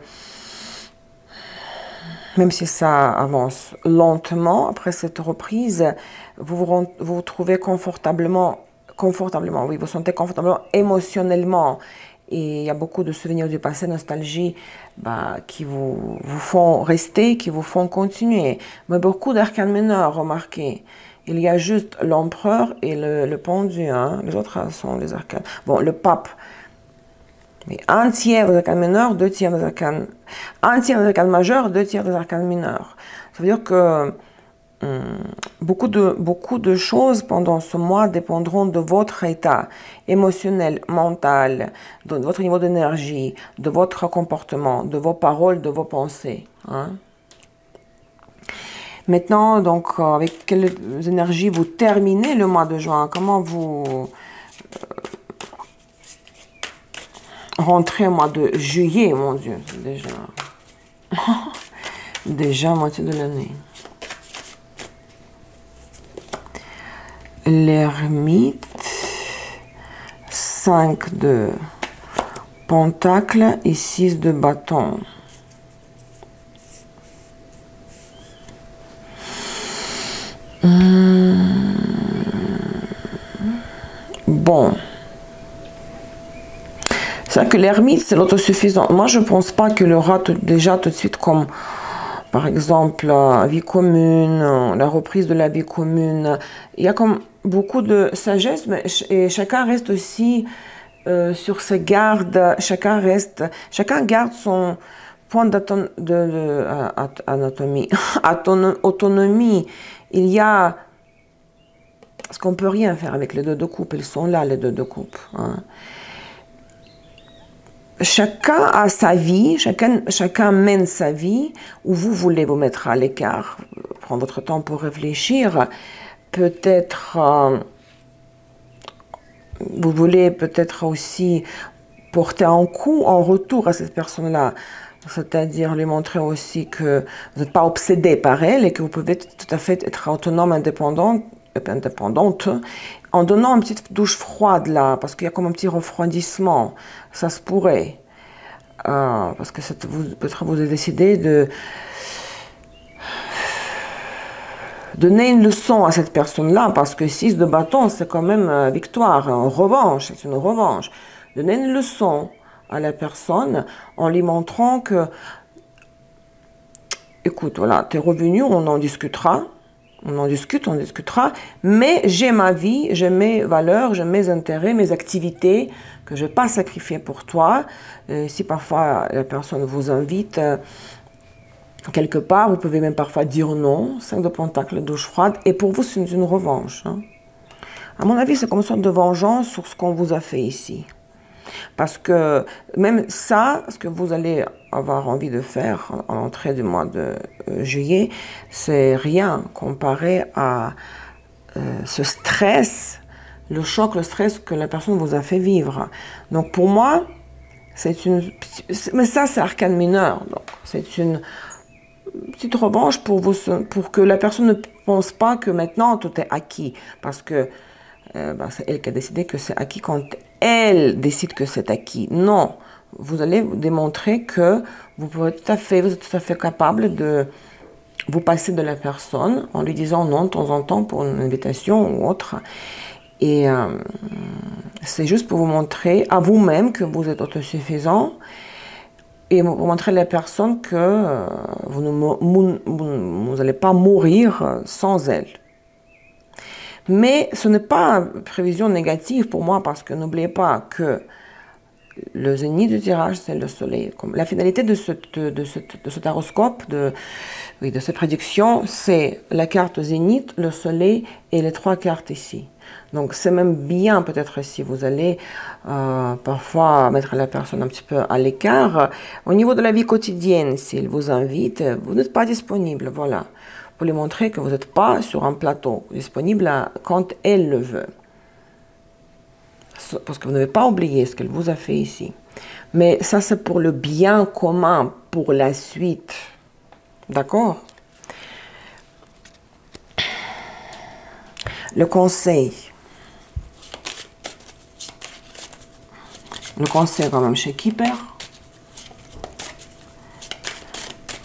même si ça avance lentement, après cette reprise, vous trouvez confortablement, oui, vous sentez confortablement émotionnellement. Et il y a beaucoup de souvenirs du passé, nostalgie, qui vous font rester, qui vous font continuer. Mais beaucoup d'arcanes mineurs, remarquez. Il y a juste l'empereur et le pendu. Hein. Les autres sont les arcanes. Bon, le pape. Mais 1/3 des arcanes mineurs, 2/3 des arcanes... 1/3 des arcanes majeurs, 2/3 des arcanes mineurs. Ça veut dire que beaucoup de choses pendant ce mois dépendront de votre état émotionnel, mental, de votre niveau d'énergie, de votre comportement, de vos paroles, de vos pensées. Hein. Maintenant, donc, avec quelles énergies vous terminez le mois de juin? Comment vous rentrez au mois de juillet? Mon Dieu, c'est déjà moitié de l'année. L'ermite, 5 de pentacle et 6 de bâton. Bon, C'est vrai que l'ermite, c'est l'autosuffisant. Moi, je ne pense pas que le rat, déjà tout de suite, comme par exemple la vie commune, la reprise de la vie commune, il y a comme beaucoup de sagesse, mais et chacun reste aussi sur ses gardes, chacun garde son point d'anatomie, autonomie. Il y a, parce qu'on ne peut rien faire avec les deux de coupe, ils sont là les deux de coupe. Hein. Chacun a sa vie, chacun mène sa vie, où vous voulez vous mettre à l'écart, prendre votre temps pour réfléchir, peut-être, vous voulez peut-être aussi porter un coup en retour à cette personne-là, c'est-à-dire lui montrer aussi que vous n'êtes pas obsédé par elle et que vous pouvez tout à fait être autonome, indépendante, en donnant une petite douche froide là, parce qu'il y a comme un petit refroidissement, ça se pourrait. Parce que peut-être vous avez décidé de donner une leçon à cette personne-là, parce que 6 de bâton, c'est quand même victoire, en revanche, c'est une revanche. Donner une leçon à la personne en lui montrant que, écoute, voilà, tes revenus, on en discutera. On en discute, on discutera, mais j'ai ma vie, j'ai mes valeurs, j'ai mes intérêts, mes activités que je ne vais pas sacrifier pour toi. Si parfois la personne vous invite quelque part, vous pouvez même parfois dire non, 5 de pentacle, douche froide, et pour vous c'est une revanche. Hein. À mon avis, c'est comme une sorte de vengeance sur ce qu'on vous a fait ici. Parce que même ça, ce que vous allez avoir envie de faire à l'entrée du mois de juillet, c'est rien comparé à ce stress, le choc, le stress que la personne vous a fait vivre. Donc pour moi, c'est une... Mais ça, c'est arcane mineur. Donc c'est une petite revanche pour que la personne ne pense pas que maintenant tout est acquis. Parce que c'est elle qui a décidé que c'est acquis quand elle décide que c'est acquis. Non, vous allez démontrer que vous êtes tout à fait capable de vous passer de la personne en lui disant non de temps en temps pour une invitation ou autre. Et c'est juste pour vous montrer à vous-même que vous êtes autosuffisant et pour montrer à la personne que vous n'allez pas mourir sans elle. Mais ce n'est pas une prévision négative pour moi parce que n'oubliez pas que le zénith du tirage, c'est le soleil. La finalité de ce taroscope, de cette prédiction, c'est la carte zénith, le soleil et les 3 cartes ici. Donc c'est même bien peut-être si vous allez parfois mettre la personne un petit peu à l'écart. Au niveau de la vie quotidienne, s'il vous invite, vous n'êtes pas disponible, voilà. Pour lui montrer que vous n'êtes pas sur un plateau, disponible quand elle le veut. Parce que vous n'avez pas oublié ce qu'elle vous a fait ici. Mais ça, c'est pour le bien commun, pour la suite. D'accord? Le conseil. Le conseil quand même chez Keeper.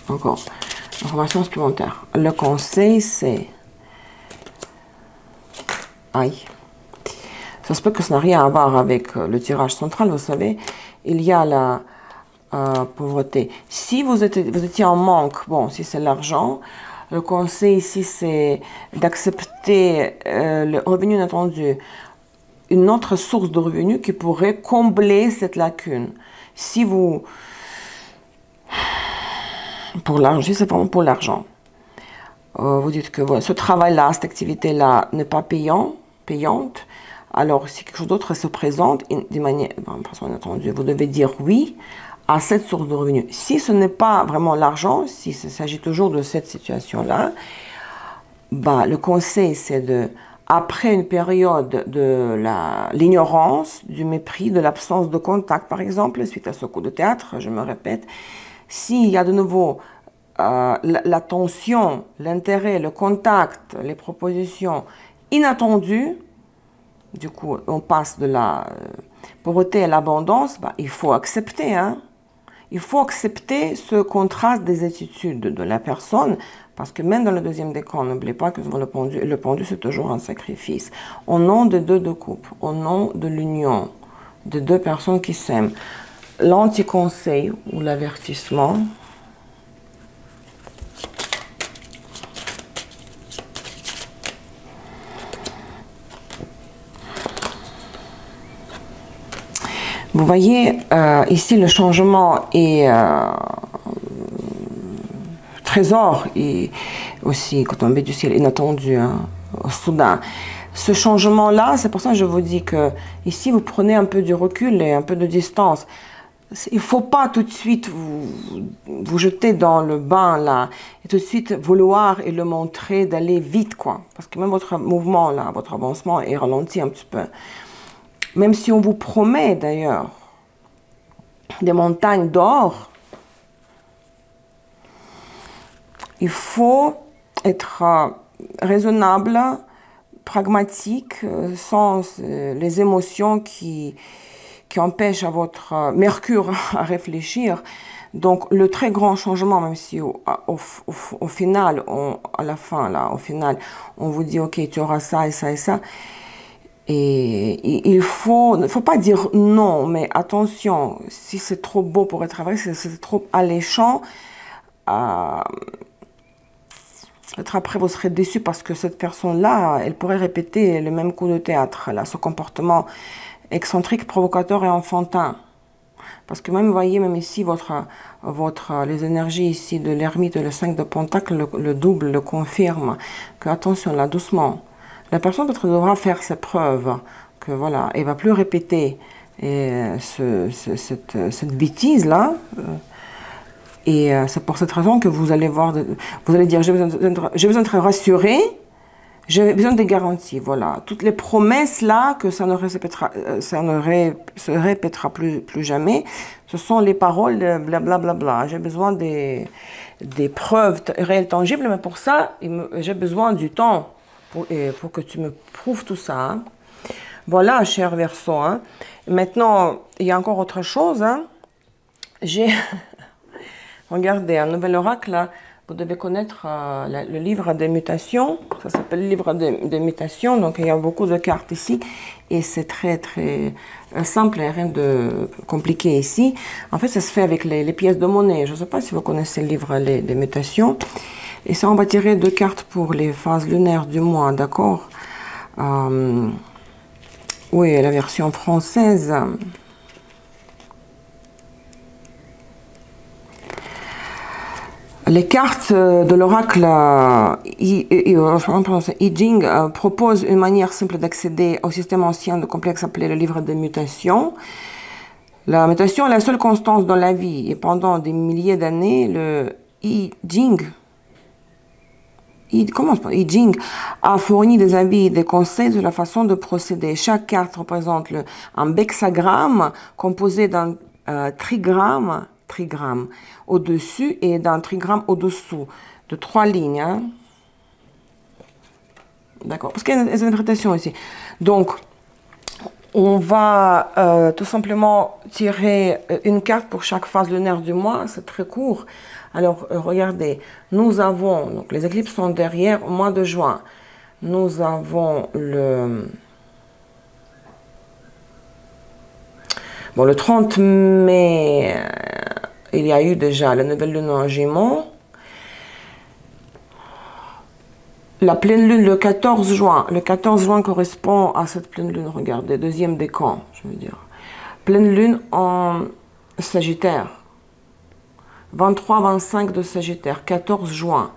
Encore. Information supplémentaire. Le conseil, c'est... Aïe. Ça se peut que ça n'a rien à voir avec le tirage central, vous savez. Il y a la pauvreté. Si vous étiez en manque, bon, si c'est l'argent, le conseil ici, c'est d'accepter le revenu inattendu, une autre source de revenus qui pourrait combler cette lacune. Si vous... Pour l'argent, si c'est vraiment pour l'argent. Vous dites que ce travail-là, cette activité-là n'est pas payante. Alors, si quelque chose d'autre se présente, de façon inattendue, vous devez dire oui à cette source de revenus. Si ce n'est pas vraiment l'argent, si il s'agit toujours de cette situation-là, le conseil, c'est de, après une période de l'ignorance, du mépris, de l'absence de contact, par exemple, suite à ce coup de théâtre, je me répète, s'il y a de nouveau l'attention, l'intérêt, le contact, les propositions inattendues, du coup, on passe de la pauvreté à l'abondance, il faut accepter. Hein? Il faut accepter ce contraste des attitudes de la personne, parce que même dans le deuxième décan, n'oubliez pas que le pendu c'est toujours un sacrifice. Au nom de 2 de coupe, au nom de l'union, de deux personnes qui s'aiment. L'anti-conseil ou l'avertissement. Vous voyez, ici, le changement est trésor et aussi, quand on met du ciel inattendu, hein, soudain. Ce changement-là, c'est pour ça que je vous dis que ici, vous prenez un peu du recul et un peu de distance. Il ne faut pas tout de suite vous jeter dans le bain, là, et tout de suite vouloir et le montrer, d'aller vite, quoi. Parce que même votre mouvement, là, votre avancement est ralenti un petit peu. Même si on vous promet d'ailleurs des montagnes d'or, il faut être raisonnable, pragmatique, sans les émotions qui empêchent à votre Mercure à réfléchir. Donc le très grand changement, même si au final, à la fin, là, au final, on vous dit, ok, tu auras ça et ça et ça. Et il ne faut pas dire non, mais attention, si c'est trop beau pour être vrai, si c'est trop alléchant, peut-être après vous serez déçu parce que cette personne-là, elle pourrait répéter le même coup de théâtre, là, ce comportement excentrique, provocateur et enfantin. Parce que même, vous voyez, même ici, les énergies ici de l'ermite, le 5 de Pentacle, le double le confirme, que attention, là, doucement. La personne peut-être devra faire ses preuves, que voilà, elle ne va plus répéter cette bêtise-là. Et c'est pour cette raison que vous allez voir, vous allez dire, j'ai besoin d'être rassuré, j'ai besoin de garanties, voilà. Toutes les promesses là, que ça ne se répétera plus jamais, ce sont les paroles de blablabla. J'ai besoin des preuves réelles, tangibles, mais pour ça, j'ai besoin du temps pour que tu me prouves tout ça. Hein. Voilà, cher Verseau. Hein. Maintenant, il y a encore autre chose. Hein. J'ai... Regardez, un nouvel oracle, là, vous devez connaître le livre des mutations. Ça s'appelle le livre des mutations. Donc, il y a beaucoup de cartes ici. Et c'est très, très simple et rien de compliqué ici. En fait, ça se fait avec les pièces de monnaie. Je ne sais pas si vous connaissez le livre des mutations. Et ça, on va tirer 2 cartes pour les phases lunaires du mois, d'accord? Oui, la version française. Les cartes de l'oracle I Ching proposent une manière simple d'accéder au système ancien de complexe appelé le livre des mutations. La mutation est la seule constance dans la vie et pendant des milliers d'années, le I Ching a fourni des avis et des conseils sur la façon de procéder. Chaque carte représente un bexagramme composé d'un trigramme au-dessus et d'un trigramme au-dessous, de 3 lignes. Hein. D'accord, parce qu'il y a des interprétations ici. Donc, on va tout simplement tirer une carte pour chaque phase lunaire du mois, c'est très court. Alors, regardez, nous avons, donc les éclipses sont derrière au mois de juin. Nous avons le 30 mai, il y a eu déjà la nouvelle lune en Gémeaux. La pleine lune le 14 juin. Le 14 juin correspond à cette pleine lune, regardez, deuxième décan, je veux dire. Pleine lune en Sagittaire. 23-25 de Sagittaire, 14 juin.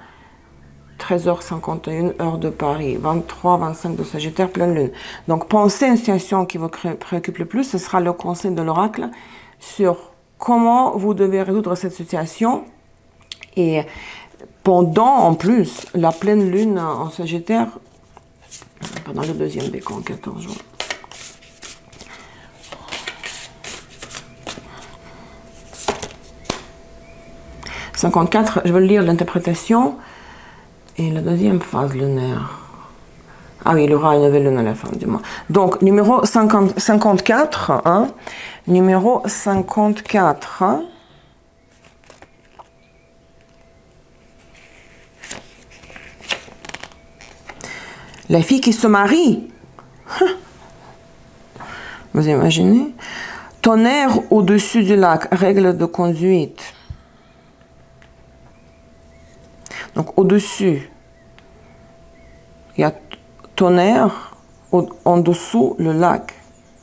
13h51, heure de Paris. 23-25 de Sagittaire, pleine lune. Donc, pensez à une situation qui vous préoccupe le plus. Ce sera le conseil de l'oracle sur comment vous devez résoudre cette situation. Et pendant, en plus, la pleine lune en Sagittaire, pendant le deuxième décan, 14 juin. « 54, je vais lire l'interprétation et la deuxième phase lunaire. Ah oui, il y aura une nouvelle lune à la fin du mois. Donc, numéro 54, hein, numéro 54, hein, la fille qui se marie. Vous imaginez? Tonnerre au-dessus du lac, règle de conduite. Donc au-dessus, il y a tonnerre, en dessous le lac.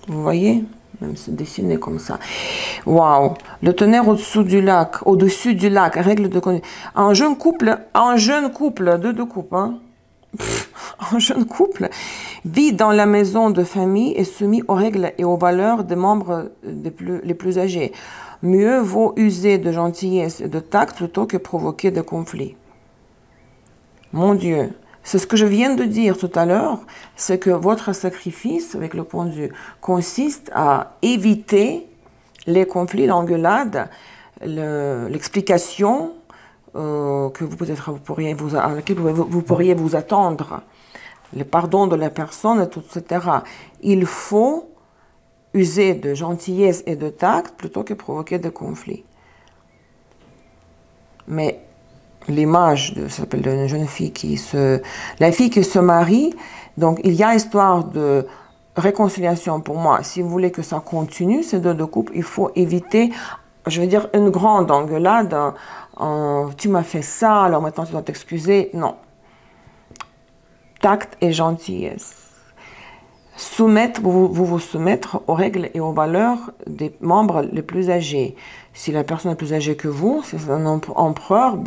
Vous voyez? Même se dessiner comme ça. Waouh! Le tonnerre au-dessous du lac, règle de conduite. Un jeune couple, deux couples, hein? Un jeune couple vit dans la maison de famille et soumis aux règles et aux valeurs des membres les plus âgés. Mieux vaut user de gentillesse et de tact plutôt que provoquer des conflits. Mon Dieu, c'est ce que je viens de dire tout à l'heure, c'est que votre sacrifice avec le pendu consiste à éviter les conflits, l'engueulade, l'explication que vous pourriez à laquelle vous pourriez vous attendre, le pardon de la personne, etc. Il faut user de gentillesse et de tact plutôt que provoquer des conflits. Mais l'image ça s'appelle d'une jeune fille la fille qui se marie, donc il y a histoire de réconciliation pour moi. Si vous voulez que ça continue, ces deux couples, il faut éviter, je veux dire, une grande engueulade. Tu m'as fait ça, alors maintenant tu dois t'excuser. Non. Tact et gentillesse. Vous soumettre aux règles et aux valeurs des membres les plus âgés. Si la personne est plus âgée que vous, si c'est un empereur,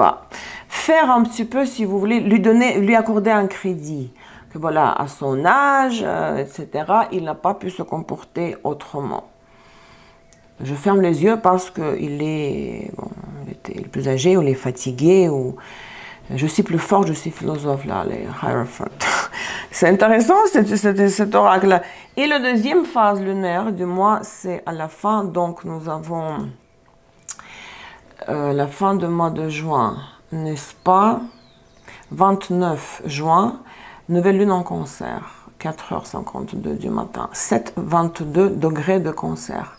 faire un petit peu, si vous voulez, lui accorder un crédit. Que voilà, à son âge, etc., il n'a pas pu se comporter autrement. Je ferme les yeux parce qu'il est, il est plus âgé, ou il est fatigué, ou je suis plus fort, je suis philosophe, là, les Hierophant. C'est intéressant, cet oracle-là. Et la deuxième phase lunaire du mois, c'est à la fin. Donc, nous avons la fin du mois de juin, n'est-ce pas? 29 juin, nouvelle lune en Cancer, 4h52 du matin, 7,22 degrés de Cancer.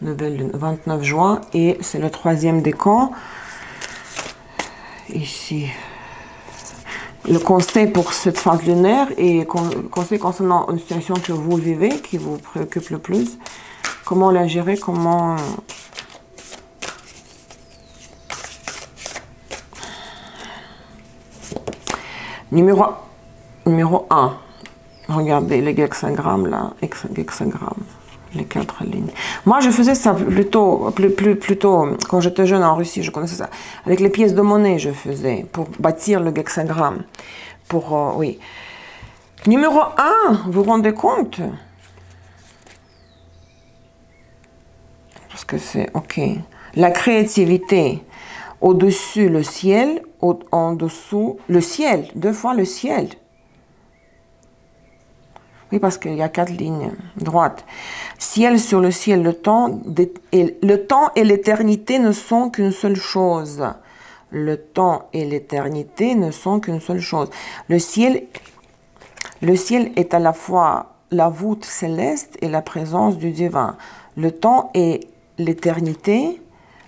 Nouvelle lune, 29 juin, et c'est le troisième décan. Ici, le conseil pour cette phase lunaire et conseil concernant une situation que vous vivez, qui vous préoccupe le plus, comment la gérer, comment... Numéro 1, regardez les hexagrammes là, hexagrammes, les 4 lignes. Moi, je faisais ça plutôt quand j'étais jeune en Russie, je connaissais ça. Avec les pièces de monnaie, je faisais pour bâtir le hexagramme. Oui. Numéro 1, vous vous rendez compte? Parce que c'est OK. La créativité. Au-dessus, le ciel. En dessous, le ciel. 2 fois le ciel. Oui, parce qu'il y a 4 lignes droites. Ciel sur le ciel, le temps et l'éternité ne sont qu'une seule chose. Le temps et l'éternité ne sont qu'une seule chose. Le ciel est à la fois la voûte céleste et la présence du divin. Le temps et l'éternité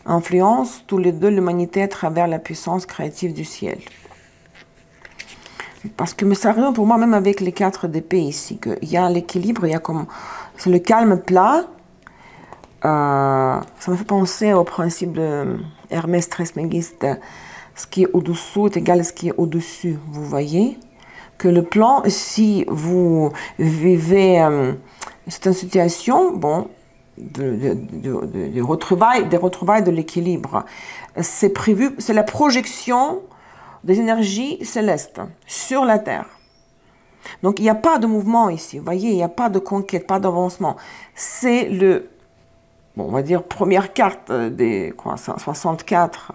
influencent tous les deux l'humanité à travers la puissance créative du ciel. Parce que ça revient pour moi, même avec les 4 d'épée ici, qu'il y a l'équilibre, il y a comme... C'est le calme plat. Ça me fait penser au principe de Hermès Trismégiste. Ce qui est au-dessous est égal à ce qui est au-dessus. Vous voyez que le plan, si vous vivez cette situation, bon, des retrouvailles de l'équilibre, c'est prévu, c'est la projection des énergies célestes sur la Terre. Donc, il n'y a pas de mouvement ici, vous voyez, il n'y a pas de conquête, pas d'avancement. C'est bon, on va dire, première carte des 64.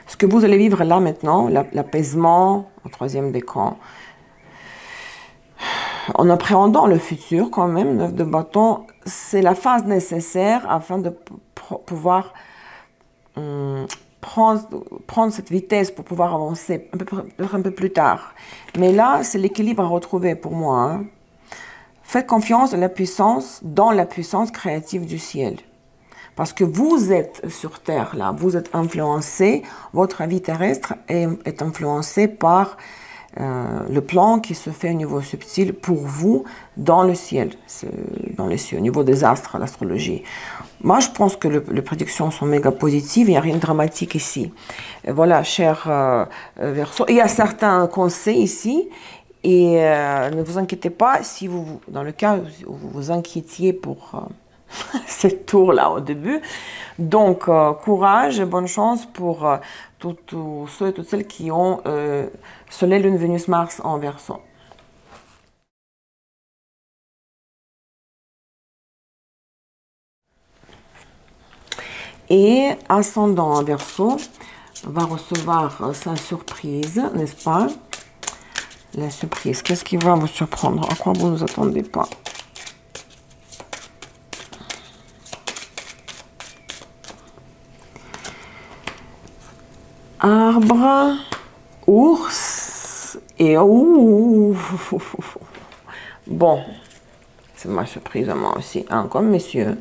Ce que vous allez vivre là maintenant, l'apaisement, au 3e décan, en appréhendant le futur quand même, 9 de bâton, c'est la phase nécessaire afin de pouvoir prendre cette vitesse pour pouvoir avancer un peu plus tard. Mais là, c'est l'équilibre à retrouver pour moi. Hein. Faites confiance dans la puissance créative du ciel. Parce que vous êtes sur Terre, là, vous êtes influencé, votre vie terrestre est influencée par le plan qui se fait au niveau subtil pour vous dans le ciel, dans les cieux, au niveau des astres, l'astrologie. Moi, je pense que les prédictions sont méga positives, il n'y a rien de dramatique ici. Et voilà, cher Verseau, il y a certains conseils ici, et ne vous inquiétez pas si vous, dans le cas où vous vous inquiétiez pour cette tour-là au début. Donc, courage et bonne chance pour tous ceux et toutes celles qui ont Soleil, Lune, Vénus, Mars en Verseau. Et ascendant en Verseau va recevoir sa surprise, n'est-ce pas? La surprise, qu'est-ce qui va vous surprendre? À quoi vous ne vous attendez pas? Arbre, ours et ouh. Bon, c'est ma surprise à moi aussi, hein, comme messieurs.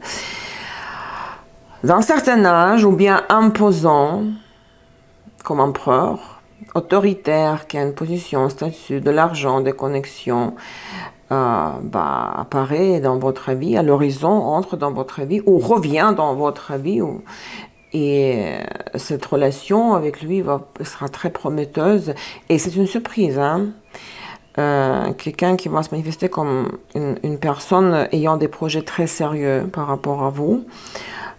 D'un certain âge, ou bien imposant, comme empereur, autoritaire, qui a une position, un statut, de l'argent, des connexions, apparaît dans votre vie, à l'horizon, entre dans votre vie, ou revient dans votre vie, et cette relation avec lui sera très prometteuse, et c'est une surprise, hein. Quelqu'un qui va se manifester comme une personne ayant des projets très sérieux par rapport à vous,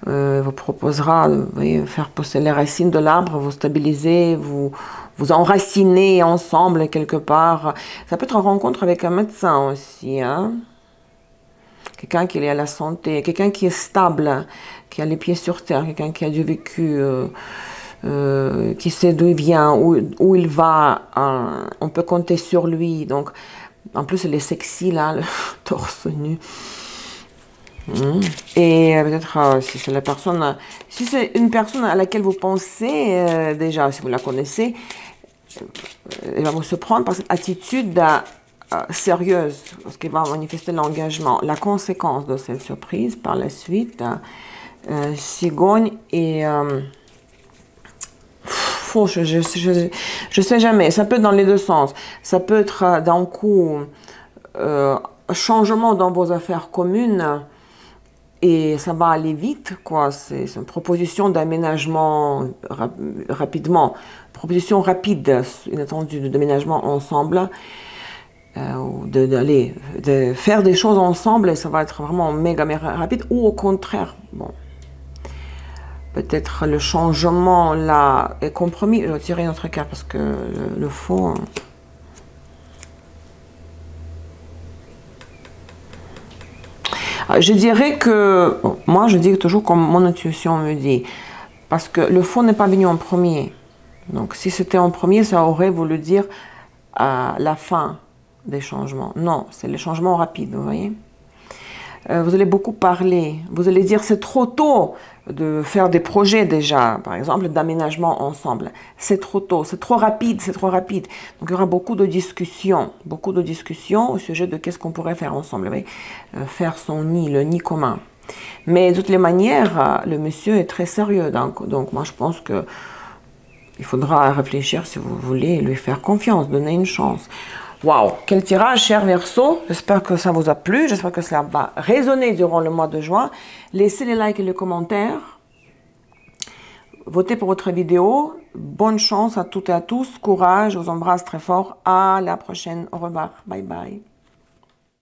vous proposera de faire pousser les racines de l'arbre, vous stabiliser, vous enraciner ensemble quelque part. Ça peut être en rencontre avec un médecin aussi, hein? Quelqu'un qui est à la santé, quelqu'un qui est stable, qui a les pieds sur terre, quelqu'un qui a du vécu, qui sait d'où il vient, où il va, on peut compter sur lui. Donc, en plus, il est sexy là, le torse nu. Et peut-être si c'est la personne, si c'est une personne à laquelle vous pensez déjà, si vous la connaissez, elle va vous surprendre par cette attitude sérieuse, parce qu'elle va manifester l'engagement. La conséquence de cette surprise par la suite, cigogne et faux, je sais jamais. Ça peut être dans les deux sens. Ça peut être d'un coup changement dans vos affaires communes. Et ça va aller vite, quoi. C'est une proposition d'aménagement rapidement. Proposition rapide, inattendue, de déménagement ensemble. De faire des choses ensemble et ça va être vraiment méga rapide. Ou au contraire, bon. Peut-être le changement là est compromis. Je vais tirer une autre carte parce que le faux... Je dirais que, bon, moi je dis toujours comme mon intuition me dit, parce que le faux n'est pas venu en premier. Donc si c'était en premier, ça aurait voulu dire la fin des changements. Non, c'est les changements rapides, vous voyez. Vous allez beaucoup parler, vous allez dire c'est trop tôt de faire des projets déjà, par exemple d'aménagement ensemble. C'est trop tôt, c'est trop rapide, c'est trop rapide. Donc il y aura beaucoup de discussions au sujet de qu'est-ce qu'on pourrait faire ensemble, vous voyez. Faire son nid, le nid commun. Mais de toutes les manières, le monsieur est très sérieux, donc moi je pense que il faudra réfléchir si vous voulez lui faire confiance, donner une chance. Waouh, quel tirage, cher Verseau. J'espère que ça vous a plu. J'espère que cela va résonner durant le mois de juin. Laissez les likes et les commentaires. Votez pour votre vidéo. Bonne chance à toutes et à tous. Courage, je vous embrasse très fort. À la prochaine. Au revoir. Bye bye.